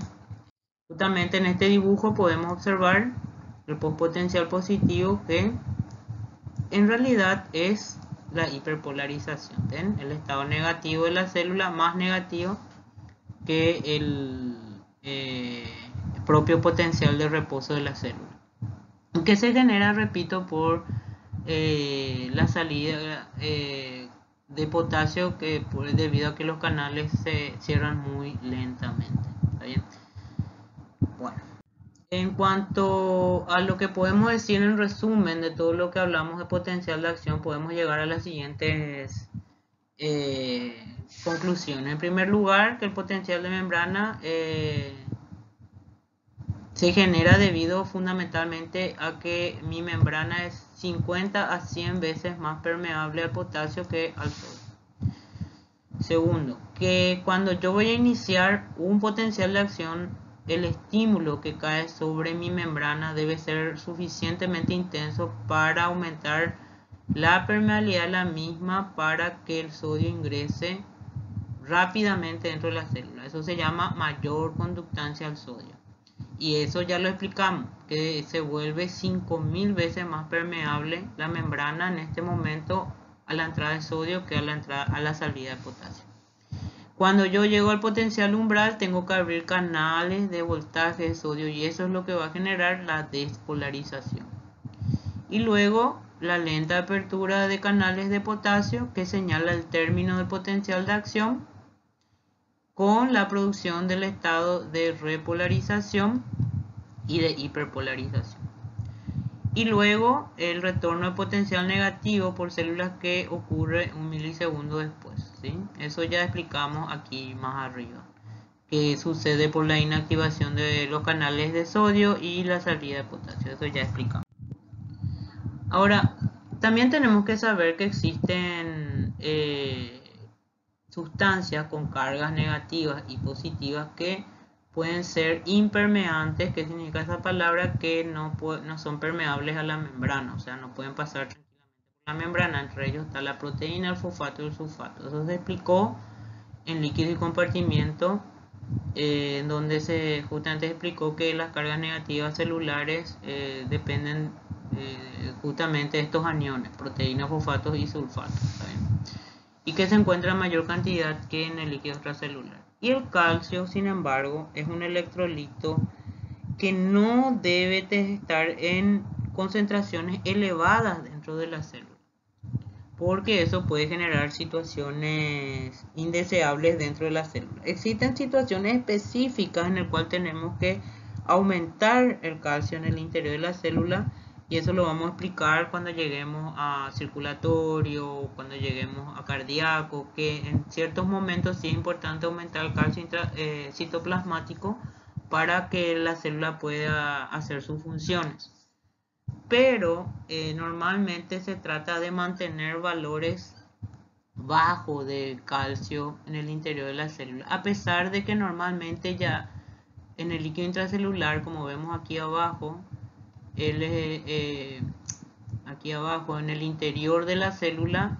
Justamente en este dibujo podemos observar el pospotencial positivo, que en realidad es la hiperpolarización. ¿Ven? El estado negativo de la célula más negativo que el propio potencial de reposo de la célula, que se genera, repito, por la salida de potasio, debido a que los canales se cierran muy lentamente. ¿Está bien? Bueno, en cuanto a lo que podemos decir en resumen de todo lo que hablamos de potencial de acción, podemos llegar a las siguientes conclusiones. En primer lugar, que el potencial de membrana se genera debido fundamentalmente a que mi membrana es 50 a 100 veces más permeable al potasio que al sodio. Segundo, que cuando yo voy a iniciar un potencial de acción, el estímulo que cae sobre mi membrana debe ser suficientemente intenso para aumentar la permeabilidad de la misma, para que el sodio ingrese rápidamente dentro de la célula. Eso se llama mayor conductancia al sodio. Y eso ya lo explicamos, que se vuelve 5000 veces más permeable la membrana en este momento a la entrada de sodio que a la salida de potasio. Cuando yo llego al potencial umbral, tengo que abrir canales de voltaje de sodio, y eso es lo que va a generar la despolarización. Y luego la lenta apertura de canales de potasio, que señala el término del potencial de acción, con la producción del estado de repolarización y de hiperpolarización. Y luego el retorno de potencial negativo por células, que ocurre un milisegundo después, ¿sí? Eso ya explicamos aquí más arriba, que sucede por la inactivación de los canales de sodio y la salida de potasio. Eso ya explicamos. Ahora, también tenemos que saber que existen sustancias con cargas negativas y positivas que pueden ser impermeantes. ¿Qué significa esa palabra? Que no son permeables a la membrana, o sea, no pueden pasar tranquilamente por la membrana. Entre ellos está la proteína, el fosfato y el sulfato. Eso se explicó en líquido y compartimiento, en donde se justamente explicó que las cargas negativas celulares dependen justamente de estos aniones, proteínas, fosfatos y sulfatos, ¿saben? Y que se encuentra en mayor cantidad que en el líquido extracelular. Y el calcio, sin embargo, es un electrolito que no debe de estar en concentraciones elevadas dentro de la célula, porque eso puede generar situaciones indeseables dentro de la célula. Existen situaciones específicas en las cuales tenemos que aumentar el calcio en el interior de la célula, y eso lo vamos a explicar cuando lleguemos a circulatorio, cuando lleguemos a cardíaco, que en ciertos momentos sí es importante aumentar el calcio citoplasmático para que la célula pueda hacer sus funciones. Pero normalmente se trata de mantener valores bajos de calcio en el interior de la célula, a pesar de que normalmente ya en el líquido intracelular, como vemos aquí abajo, aquí abajo en el interior de la célula,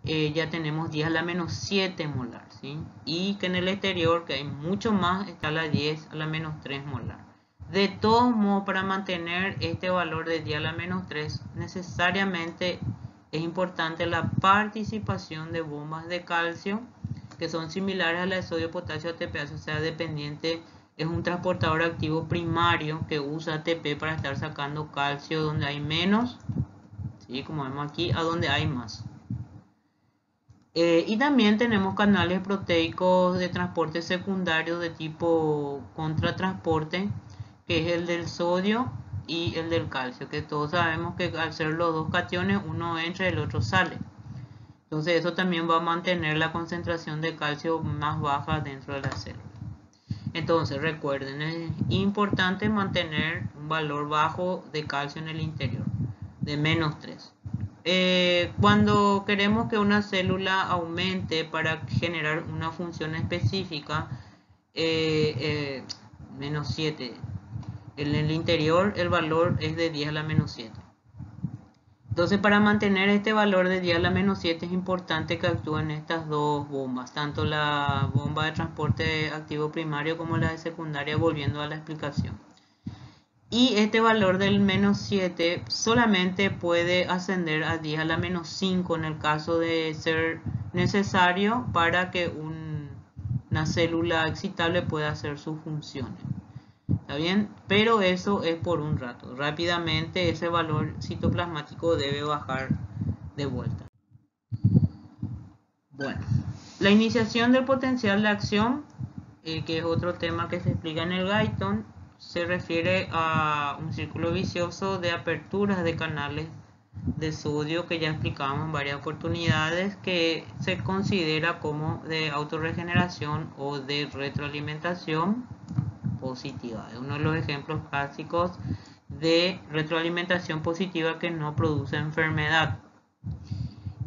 ya tenemos 10 a la menos 7 molar, ¿sí? Y que en el exterior, que hay mucho más, está la 10 a la menos 3 molar. De todos modos, para mantener este valor de 10 a la menos 3, necesariamente es importante la participación de bombas de calcio, que son similares a la de sodio, potasio, ATPase, o sea, dependiente. Es un transportador activo primario que usa ATP para estar sacando calcio donde hay menos, ¿sí? Como vemos aquí, a donde hay más. Y también tenemos canales proteicos de transporte secundario de tipo contratransporte, que es el del sodio y el del calcio, que todos sabemos que al ser los dos cationes, uno entra y el otro sale. Entonces eso también va a mantener la concentración de calcio más baja dentro de la célula. Entonces recuerden, es importante mantener un valor bajo de calcio en el interior, de menos 3. Cuando queremos que una célula aumente para generar una función específica, menos 7. En el interior el valor es de 10 a la menos 7. Entonces, para mantener este valor de 10 a la menos 7 es importante que actúen estas dos bombas, tanto la bomba de transporte activo primario como la de secundaria, volviendo a la explicación. Y este valor del menos 7 solamente puede ascender a 10 a la menos 5 en el caso de ser necesario para que una célula excitable pueda hacer sus funciones. ¿Está bien? Pero eso es por un rato. Rápidamente ese valor citoplasmático debe bajar de vuelta. Bueno, la iniciación del potencial de acción, que es otro tema que se explica en el Guyton, se refiere a un círculo vicioso de aperturas de canales de sodio que ya explicamos en varias oportunidades, que se considera como de autorregeneración o de retroalimentación positiva. Es uno de los ejemplos clásicos de retroalimentación positiva que no produce enfermedad.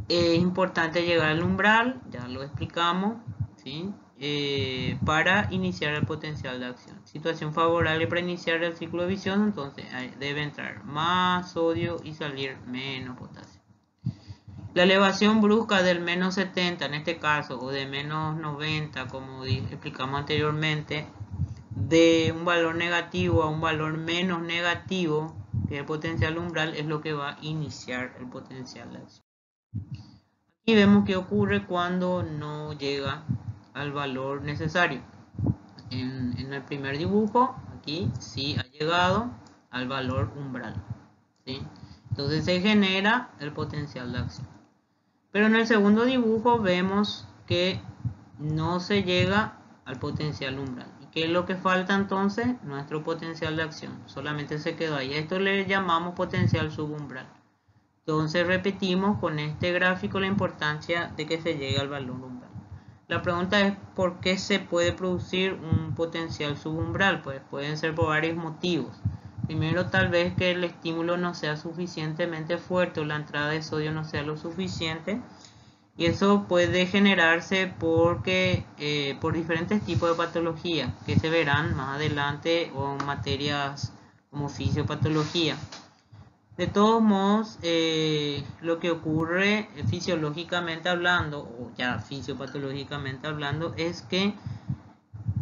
Es importante llegar al umbral, ya lo explicamos, ¿sí? Para iniciar el potencial de acción. Situación favorable para iniciar el ciclo vicioso, entonces debe entrar más sodio y salir menos potasio. La elevación brusca del menos 70 en este caso, o de menos 90, como explicamos anteriormente, de un valor negativo a un valor menos negativo, que es el potencial umbral, es lo que va a iniciar el potencial de acción. Y vemos qué ocurre cuando no llega al valor necesario. En el primer dibujo, aquí sí ha llegado al valor umbral, ¿sí? Entonces se genera el potencial de acción. Pero en el segundo dibujo vemos que no se llega al potencial umbral. ¿Y qué es lo que falta entonces? Nuestro potencial de acción. Solamente se quedó ahí. Esto le llamamos potencial subumbral. Entonces repetimos con este gráfico la importancia de que se llegue al valor umbral. La pregunta es ¿por qué se puede producir un potencial subumbral? Pues pueden ser por varios motivos. Primero, tal vez que el estímulo no sea suficientemente fuerte o la entrada de sodio no sea lo suficiente. Y eso puede generarse porque, por diferentes tipos de patologías que se verán más adelante o en materias como fisiopatología. De todos modos, lo que ocurre fisiológicamente hablando, o ya fisiopatológicamente hablando, es que,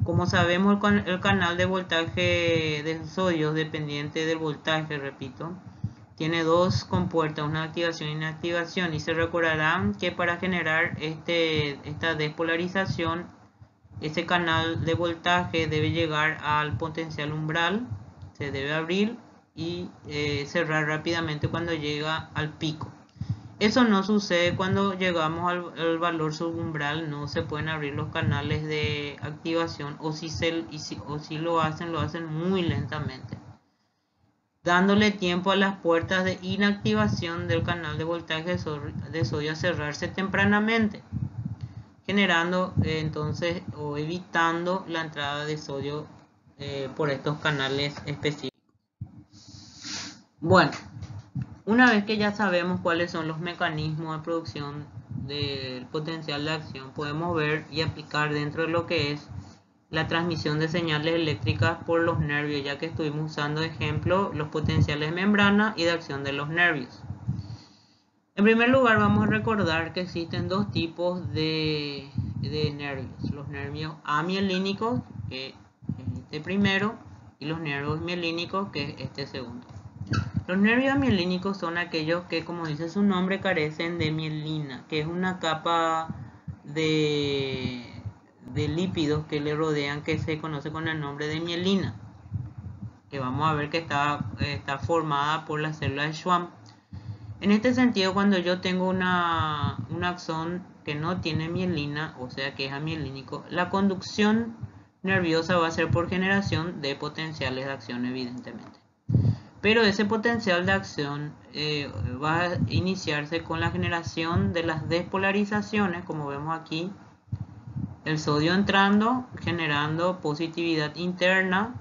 como sabemos, el canal de voltaje de sodio dependiente del voltaje, repito, tiene dos compuertas, una activación e inactivación, y se recordarán que para generar esta despolarización, ese canal de voltaje debe llegar al potencial umbral, se debe abrir y cerrar rápidamente cuando llega al pico. Eso no sucede cuando llegamos al valor subumbral, no se pueden abrir los canales de activación, o si lo hacen muy lentamente, dándole tiempo a las puertas de inactivación del canal de voltaje de sodio a cerrarse tempranamente, generando entonces o evitando la entrada de sodio por estos canales específicos. Bueno, una vez que ya sabemos cuáles son los mecanismos de producción del potencial de acción, podemos ver y aplicar dentro de lo que es la transmisión de señales eléctricas por los nervios, ya que estuvimos usando de ejemplo los potenciales de membrana y de acción de los nervios. En primer lugar, vamos a recordar que existen dos tipos de nervios: los nervios amielínicos, que es este primero, y los nervios mielínicos, que es este segundo. Los nervios amielínicos son aquellos que, como dice su nombre, carecen de mielina, que es una capa de lípidos que le rodean, que se conoce con el nombre de mielina, que vamos a ver que está formada por las células de Schwann. En este sentido, cuando yo tengo un axón que no tiene mielina, o sea que es amielínico, la conducción nerviosa va a ser por generación de potenciales de acción, evidentemente. Pero ese potencial de acción va a iniciarse con la generación de las despolarizaciones, como vemos aquí. El sodio entrando, generando positividad interna,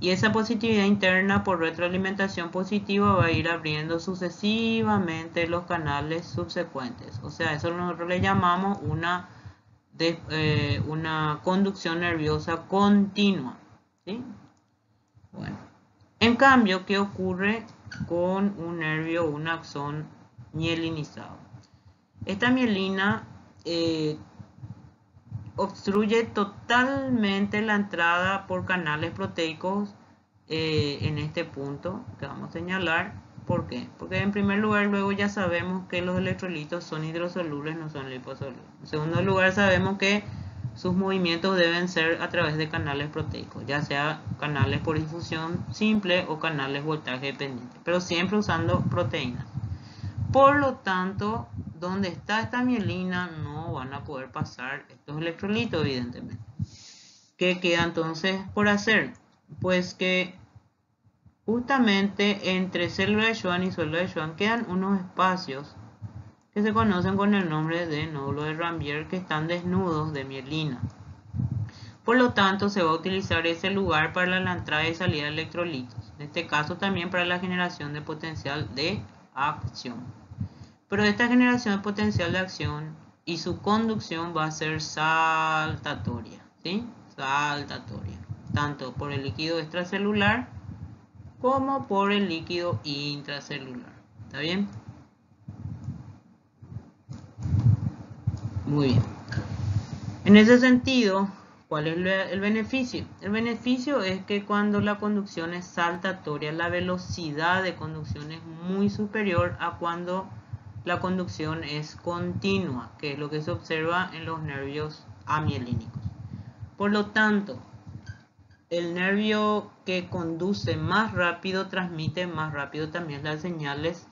y esa positividad interna por retroalimentación positiva va a ir abriendo sucesivamente los canales subsecuentes. O sea, eso nosotros le llamamos una conducción nerviosa continua, ¿sí? Bueno, en cambio, ¿qué ocurre con un nervio o un axón mielinizado. Esta mielina obstruye totalmente la entrada por canales proteicos en este punto que vamos a señalar. ¿Por qué? Porque en primer lugar luego ya sabemos que los electrolitos son hidrosolubles, no son liposolubles. En segundo lugar sabemos que sus movimientos deben ser a través de canales proteicos, ya sea canales por difusión simple o canales voltaje dependiente, pero siempre usando proteínas. Por lo tanto, donde está esta mielina no van a poder pasar estos electrolitos, evidentemente. ¿Qué queda entonces por hacer? Pues que justamente entre célula de Schwann y célula de Schwann quedan unos espacios que se conocen con el nombre de nódulo de Rambier, que están desnudos de mielina. Por lo tanto, se va a utilizar ese lugar para la entrada y salida de electrolitos. En este caso también para la generación de potencial de acción. Pero esta generación de potencial de acción y su conducción va a ser saltatoria, ¿sí? Saltatoria, tanto por el líquido extracelular como por el líquido intracelular. ¿Está bien? Muy bien. En ese sentido, ¿cuál es el beneficio? El beneficio es que cuando la conducción es saltatoria, la velocidad de conducción es muy superior a cuando la conducción es continua, que es lo que se observa en los nervios amielínicos. Por lo tanto, el nervio que conduce más rápido transmite más rápido también las señales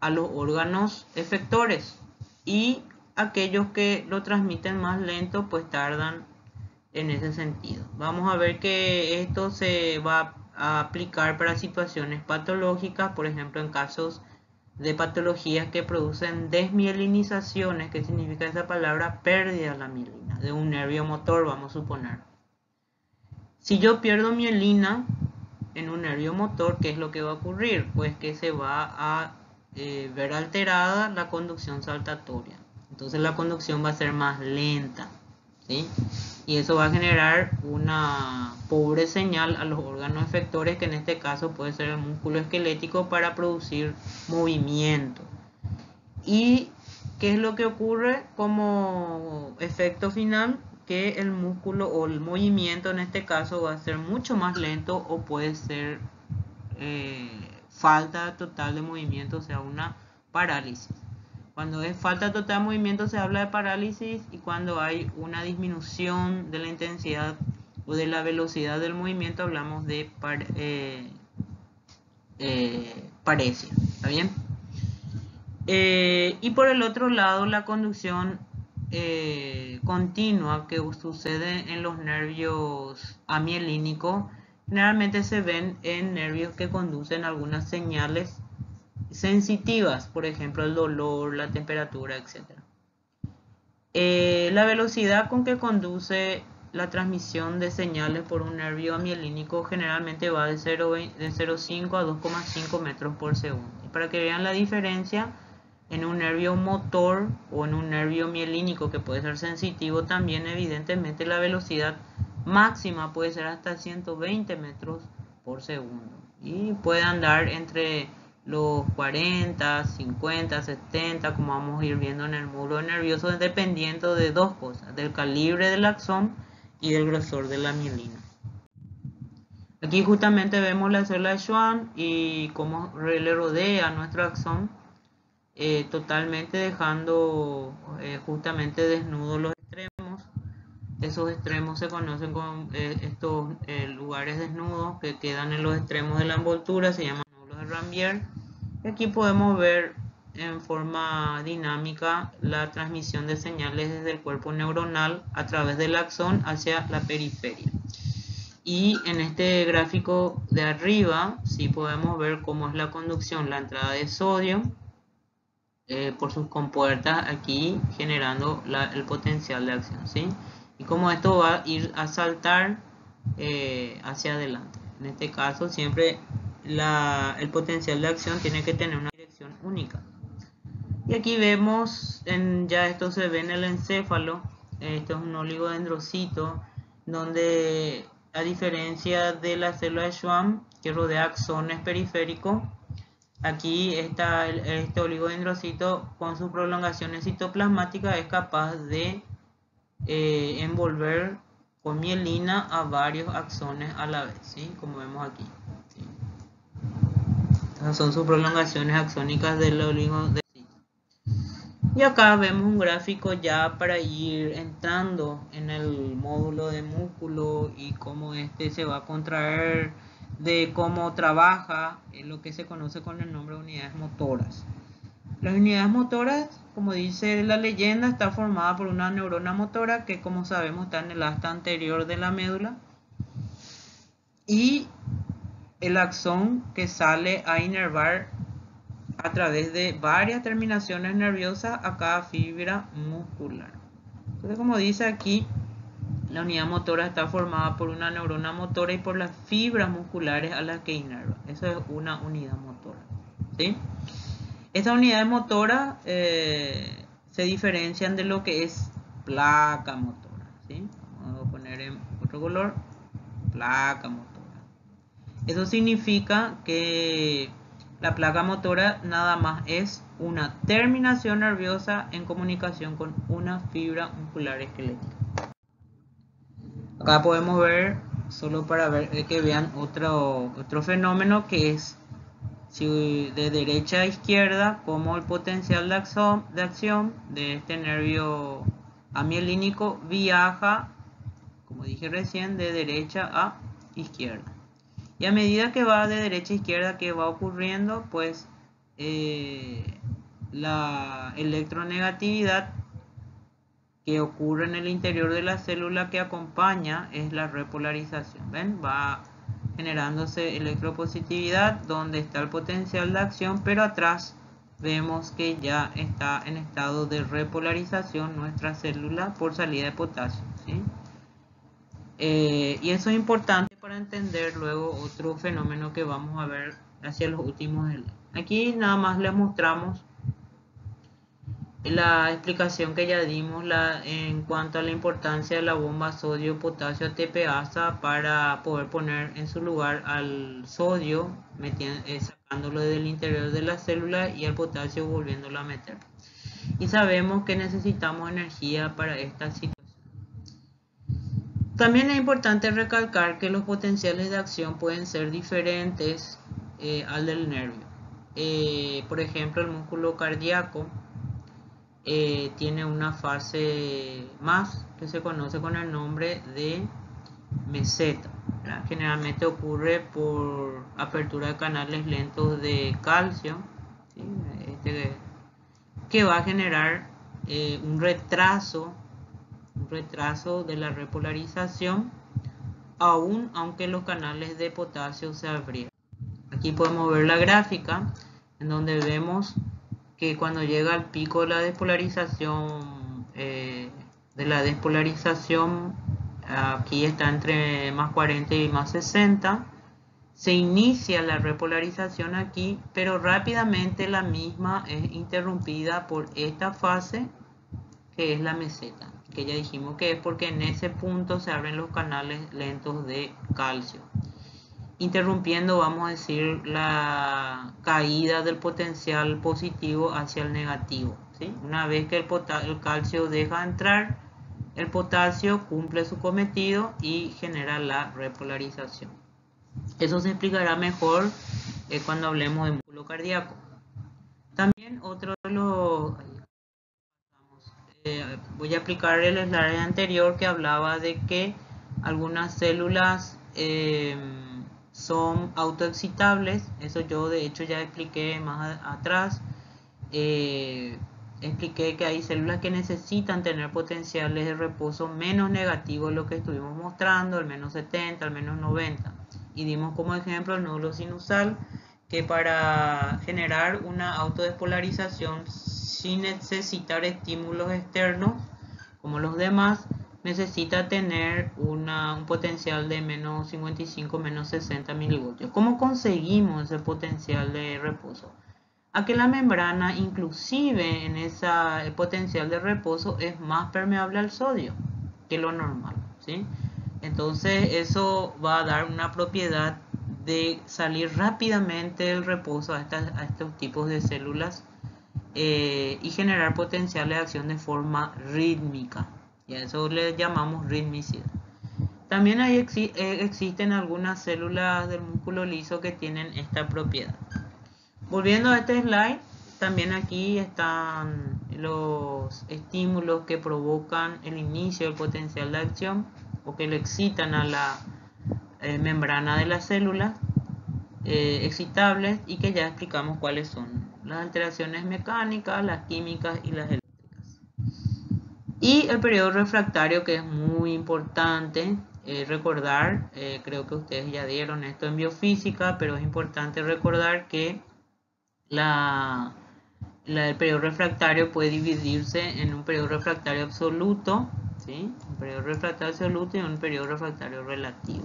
a los órganos efectores, y aquellos que lo transmiten más lento pues tardan en ese sentido. Vamos a ver que esto se va a aplicar para situaciones patológicas, por ejemplo en casos de patologías que producen desmielinizaciones, que significa esa palabra, pérdida de la mielina, de un nervio motor, vamos a suponer. Si yo pierdo mielina en un nervio motor, ¿qué es lo que va a ocurrir? Pues que se va a ver alterada la conducción saltatoria. Entonces la conducción va a ser más lenta, ¿sí? Y eso va a generar una pobre señal a los órganos efectores, que en este caso puede ser el músculo esquelético, para producir movimiento. ¿Y qué es lo que ocurre como efecto final? Que el músculo o el movimiento en este caso va a ser mucho más lento, o puede ser falta total de movimiento, o sea, una parálisis. Cuando es falta total de movimiento se habla de parálisis, y cuando hay una disminución de la intensidad o de la velocidad del movimiento hablamos de paresia. ¿Está bien? Y por el otro lado, la conducción continua que sucede en los nervios amielínicos generalmente se ven en nervios que conducen algunas señales sensitivas, por ejemplo el dolor, la temperatura, etc. La velocidad con que conduce la transmisión de señales por un nervio amielínico generalmente va de 0,5 a 2,5 metros por segundo. Y para que vean la diferencia, en un nervio motor o en un nervio mielínico que puede ser sensitivo también, evidentemente la velocidad máxima puede ser hasta 120 metros por segundo. Y puede andar entre los 40, 50, 70, como vamos a ir viendo en el módulo nervioso, dependiendo de dos cosas: del calibre del axón y del grosor de la mielina. Aquí justamente vemos la célula de Schwann y cómo le rodea a nuestro axón, totalmente dejando justamente desnudos los extremos. Esos extremos se conocen como estos lugares desnudos que quedan en los extremos de la envoltura, se llaman nódulos de Rambier. Y aquí podemos ver en forma dinámica la transmisión de señales desde el cuerpo neuronal a través del axón hacia la periferia. Y en este gráfico de arriba sí podemos ver cómo es la conducción, la entrada de sodio por sus compuertas aquí, generando el potencial de acción, ¿sí? Y cómo esto va a ir a saltar hacia adelante. En este caso siempre el potencial de acción tiene que tener una dirección única. Y aquí vemos, ya esto se ve en el encéfalo. Esto es un oligodendrocito, donde a diferencia de la célula de Schwann, que rodea axones periféricos, Aquí está este oligodendrocito con sus prolongaciones citoplasmáticas es capaz de envolver con mielina a varios axones a la vez, ¿sí? Como vemos aquí, ¿sí? Estas son sus prolongaciones axónicas del oligodendrocito. Y acá vemos un gráfico ya para ir entrando en el módulo de músculo y cómo este se va a contraer, de cómo trabaja en lo que se conoce con el nombre de unidades motoras. Las unidades motoras, como dice la leyenda, está formada por una neurona motora que, como sabemos, está en el asta anterior de la médula y el axón que sale a inervar a través de varias terminaciones nerviosas a cada fibra muscular. Entonces, como dice aquí, la unidad motora está formada por una neurona motora y por las fibras musculares a las que inerva. Eso es una unidad motora, ¿sí? Estas unidades motoras se diferencian de lo que es placa motora, ¿sí? Vamos a poner en otro color, placa motora. Eso significa que la placa motora nada más es una terminación nerviosa en comunicación con una fibra muscular esquelética. Acá podemos ver, solo para ver que vean otro fenómeno que es si de derecha a izquierda, como el potencial de acción de este nervio amielínico viaja, como dije recién, de derecha a izquierda. Y a medida que va de derecha a izquierda, que va ocurriendo, pues la electronegatividad que ocurre en el interior de la célula que acompaña es la repolarización. ¿Ven? Va generándose electropositividad donde está el potencial de acción, pero atrás vemos que ya está en estado de repolarización nuestra célula por salida de potasio, ¿sí? Y eso es importante para entender luego otro fenómeno que vamos a ver hacia los últimos slides. Aquí nada más les mostramos la explicación que ya dimos en cuanto a la importancia de la bomba sodio-potasio ATPasa para poder poner en su lugar al sodio, sacándolo del interior de la célula, y al potasio volviéndolo a meter. Y sabemos que necesitamos energía para esta situación. También es importante recalcar que los potenciales de acción pueden ser diferentes al del nervio. Por ejemplo, el músculo cardíaco tiene una fase más que se conoce con el nombre de meseta, ¿verdad? Generalmente ocurre por apertura de canales lentos de calcio, ¿sí? Que va a generar un retraso de la repolarización, aunque los canales de potasio se abrieran. Aquí podemos ver la gráfica en donde vemos que cuando llega al pico de la despolarización, aquí está entre más 40 y más 60, se inicia la repolarización aquí, pero rápidamente la misma es interrumpida por esta fase que es la meseta, que ya dijimos que es porque en ese punto se abren los canales lentos de calcio, interrumpiendo, vamos a decir, la caída del potencial positivo hacia el negativo, ¿sí? Una vez que el calcio deja entrar, el potasio cumple su cometido y genera la repolarización. Eso se explicará mejor cuando hablemos de músculo cardíaco. También otro de los... voy a aplicar el slide anterior que hablaba de que algunas células son autoexcitables. Eso yo de hecho ya expliqué más atrás. Expliqué que hay células que necesitan tener potenciales de reposo menos negativos de lo que estuvimos mostrando, al menos 70, al menos 90. Y dimos como ejemplo el nódulo sinusal, que para generar una autodespolarización sin necesitar estímulos externos como los demás, necesita tener un potencial de menos 55, menos 60 milivoltios. ¿Cómo conseguimos ese potencial de reposo? A que la membrana, inclusive en ese potencial de reposo, es más permeable al sodio que lo normal, ¿sí? Entonces eso va a dar una propiedad de salir rápidamente del reposo a estos tipos de células y generar potenciales de acción de forma rítmica. Y a eso le llamamos ritmicidad. También existen algunas células del músculo liso que tienen esta propiedad. Volviendo a este slide, también aquí están los estímulos que provocan el inicio del potencial de acción o que le excitan a la membrana de las células excitables y que ya explicamos cuáles son. Las alteraciones mecánicas, las químicas y las eléctricas. Y el periodo refractario, que es muy importante recordar, creo que ustedes ya dieron esto en biofísica, pero es importante recordar que el periodo refractario puede dividirse en un periodo refractario absoluto, ¿sí? Un periodo refractario absoluto y un periodo refractario relativo.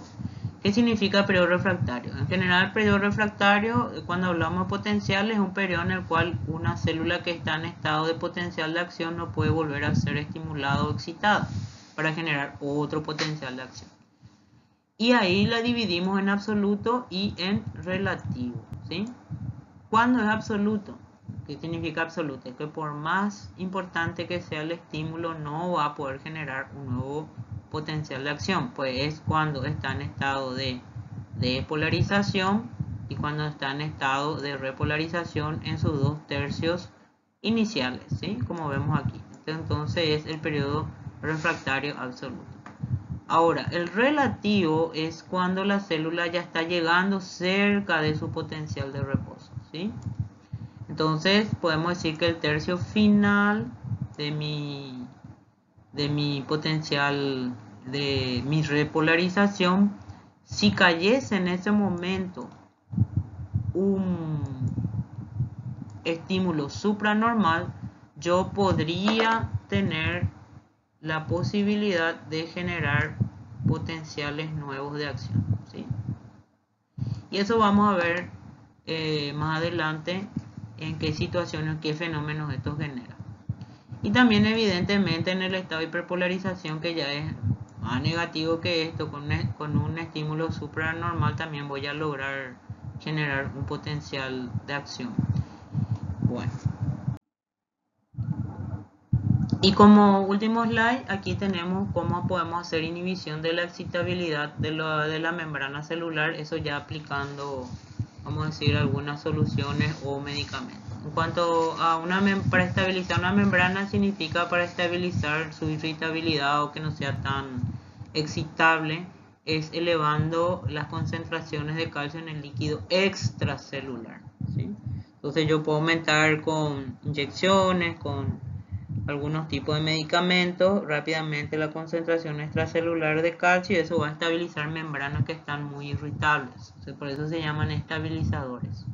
¿Qué significa periodo refractario? En general, el periodo refractario, cuando hablamos de potencial, es un periodo en el cual una célula que está en estado de potencial de acción no puede volver a ser estimulada o excitada para generar otro potencial de acción. Y ahí la dividimos en absoluto y en relativo, ¿sí? ¿Cuándo es absoluto? ¿Qué significa absoluto? Es que por más importante que sea el estímulo, no va a poder generar un nuevo potencial de acción, pues es cuando está en estado de despolarización y cuando está en estado de repolarización en sus 2/3 iniciales, ¿sí? Como vemos aquí. Entonces es el periodo refractario absoluto. Ahora, el relativo es cuando la célula ya está llegando cerca de su potencial de reposo, ¿sí? Entonces podemos decir que el tercio final de mi potencial, de mi repolarización, si cayese en ese momento un estímulo supranormal, yo podría tener la posibilidad de generar potenciales nuevos de acción, ¿sí? Y eso vamos a ver más adelante en qué situaciones, qué fenómenos estos generan. Y también evidentemente en el estado de hiperpolarización, que ya es más negativo que esto, con un estímulo supranormal también voy a lograr generar un potencial de acción. Bueno. Y como último slide, aquí tenemos cómo podemos hacer inhibición de la excitabilidad de la membrana celular, eso ya aplicando, vamos a decir, algunas soluciones o medicamentos. En cuanto a para estabilizar una membrana, significa para estabilizar su irritabilidad o que no sea tan excitable, es elevando las concentraciones de calcio en el líquido extracelular, ¿sí? Entonces yo puedo aumentar con inyecciones, con algunos tipos de medicamentos rápidamente la concentración extracelular de calcio, y eso va a estabilizar membranas que están muy irritables. Por eso se llaman estabilizadores.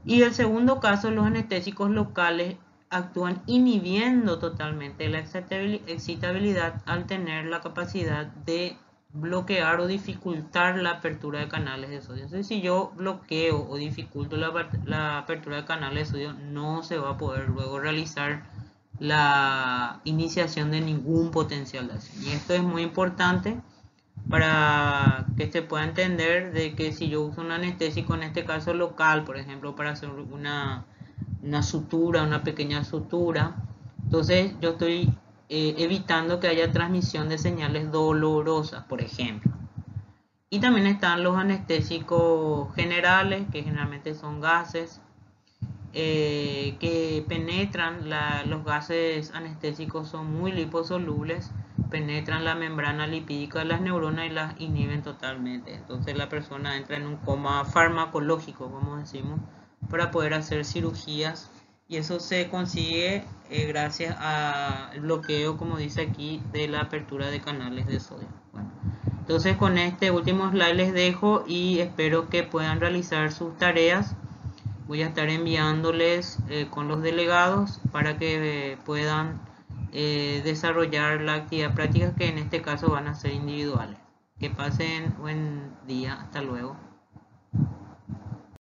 Y el segundo caso, los anestésicos locales actúan inhibiendo totalmente la excitabilidad al tener la capacidad de bloquear o dificultar la apertura de canales de sodio. Entonces, si yo bloqueo o dificulto la apertura de canales de sodio, no se va a poder luego realizar la iniciación de ningún potencial de acción. Y esto es muy importante para que se pueda entender de que si yo uso un anestésico, en este caso local, por ejemplo, para hacer una sutura, una pequeña sutura, entonces yo estoy evitando que haya transmisión de señales dolorosas, por ejemplo. Y también están los anestésicos generales, que generalmente son gases, que penetran, los gases anestésicos son muy liposolubles, penetran la membrana lipídica de las neuronas y las inhiben totalmente. Entonces la persona entra en un coma farmacológico, como decimos, para poder hacer cirugías, y eso se consigue gracias al bloqueo, como dice aquí, de la apertura de canales de sodio. Bueno, entonces con este último slide les dejo y espero que puedan realizar sus tareas. Voy a estar enviándoles con los delegados para que puedan desarrollar la actividad práctica, que en este caso van a ser individuales. Que pasen buen día. Hasta luego.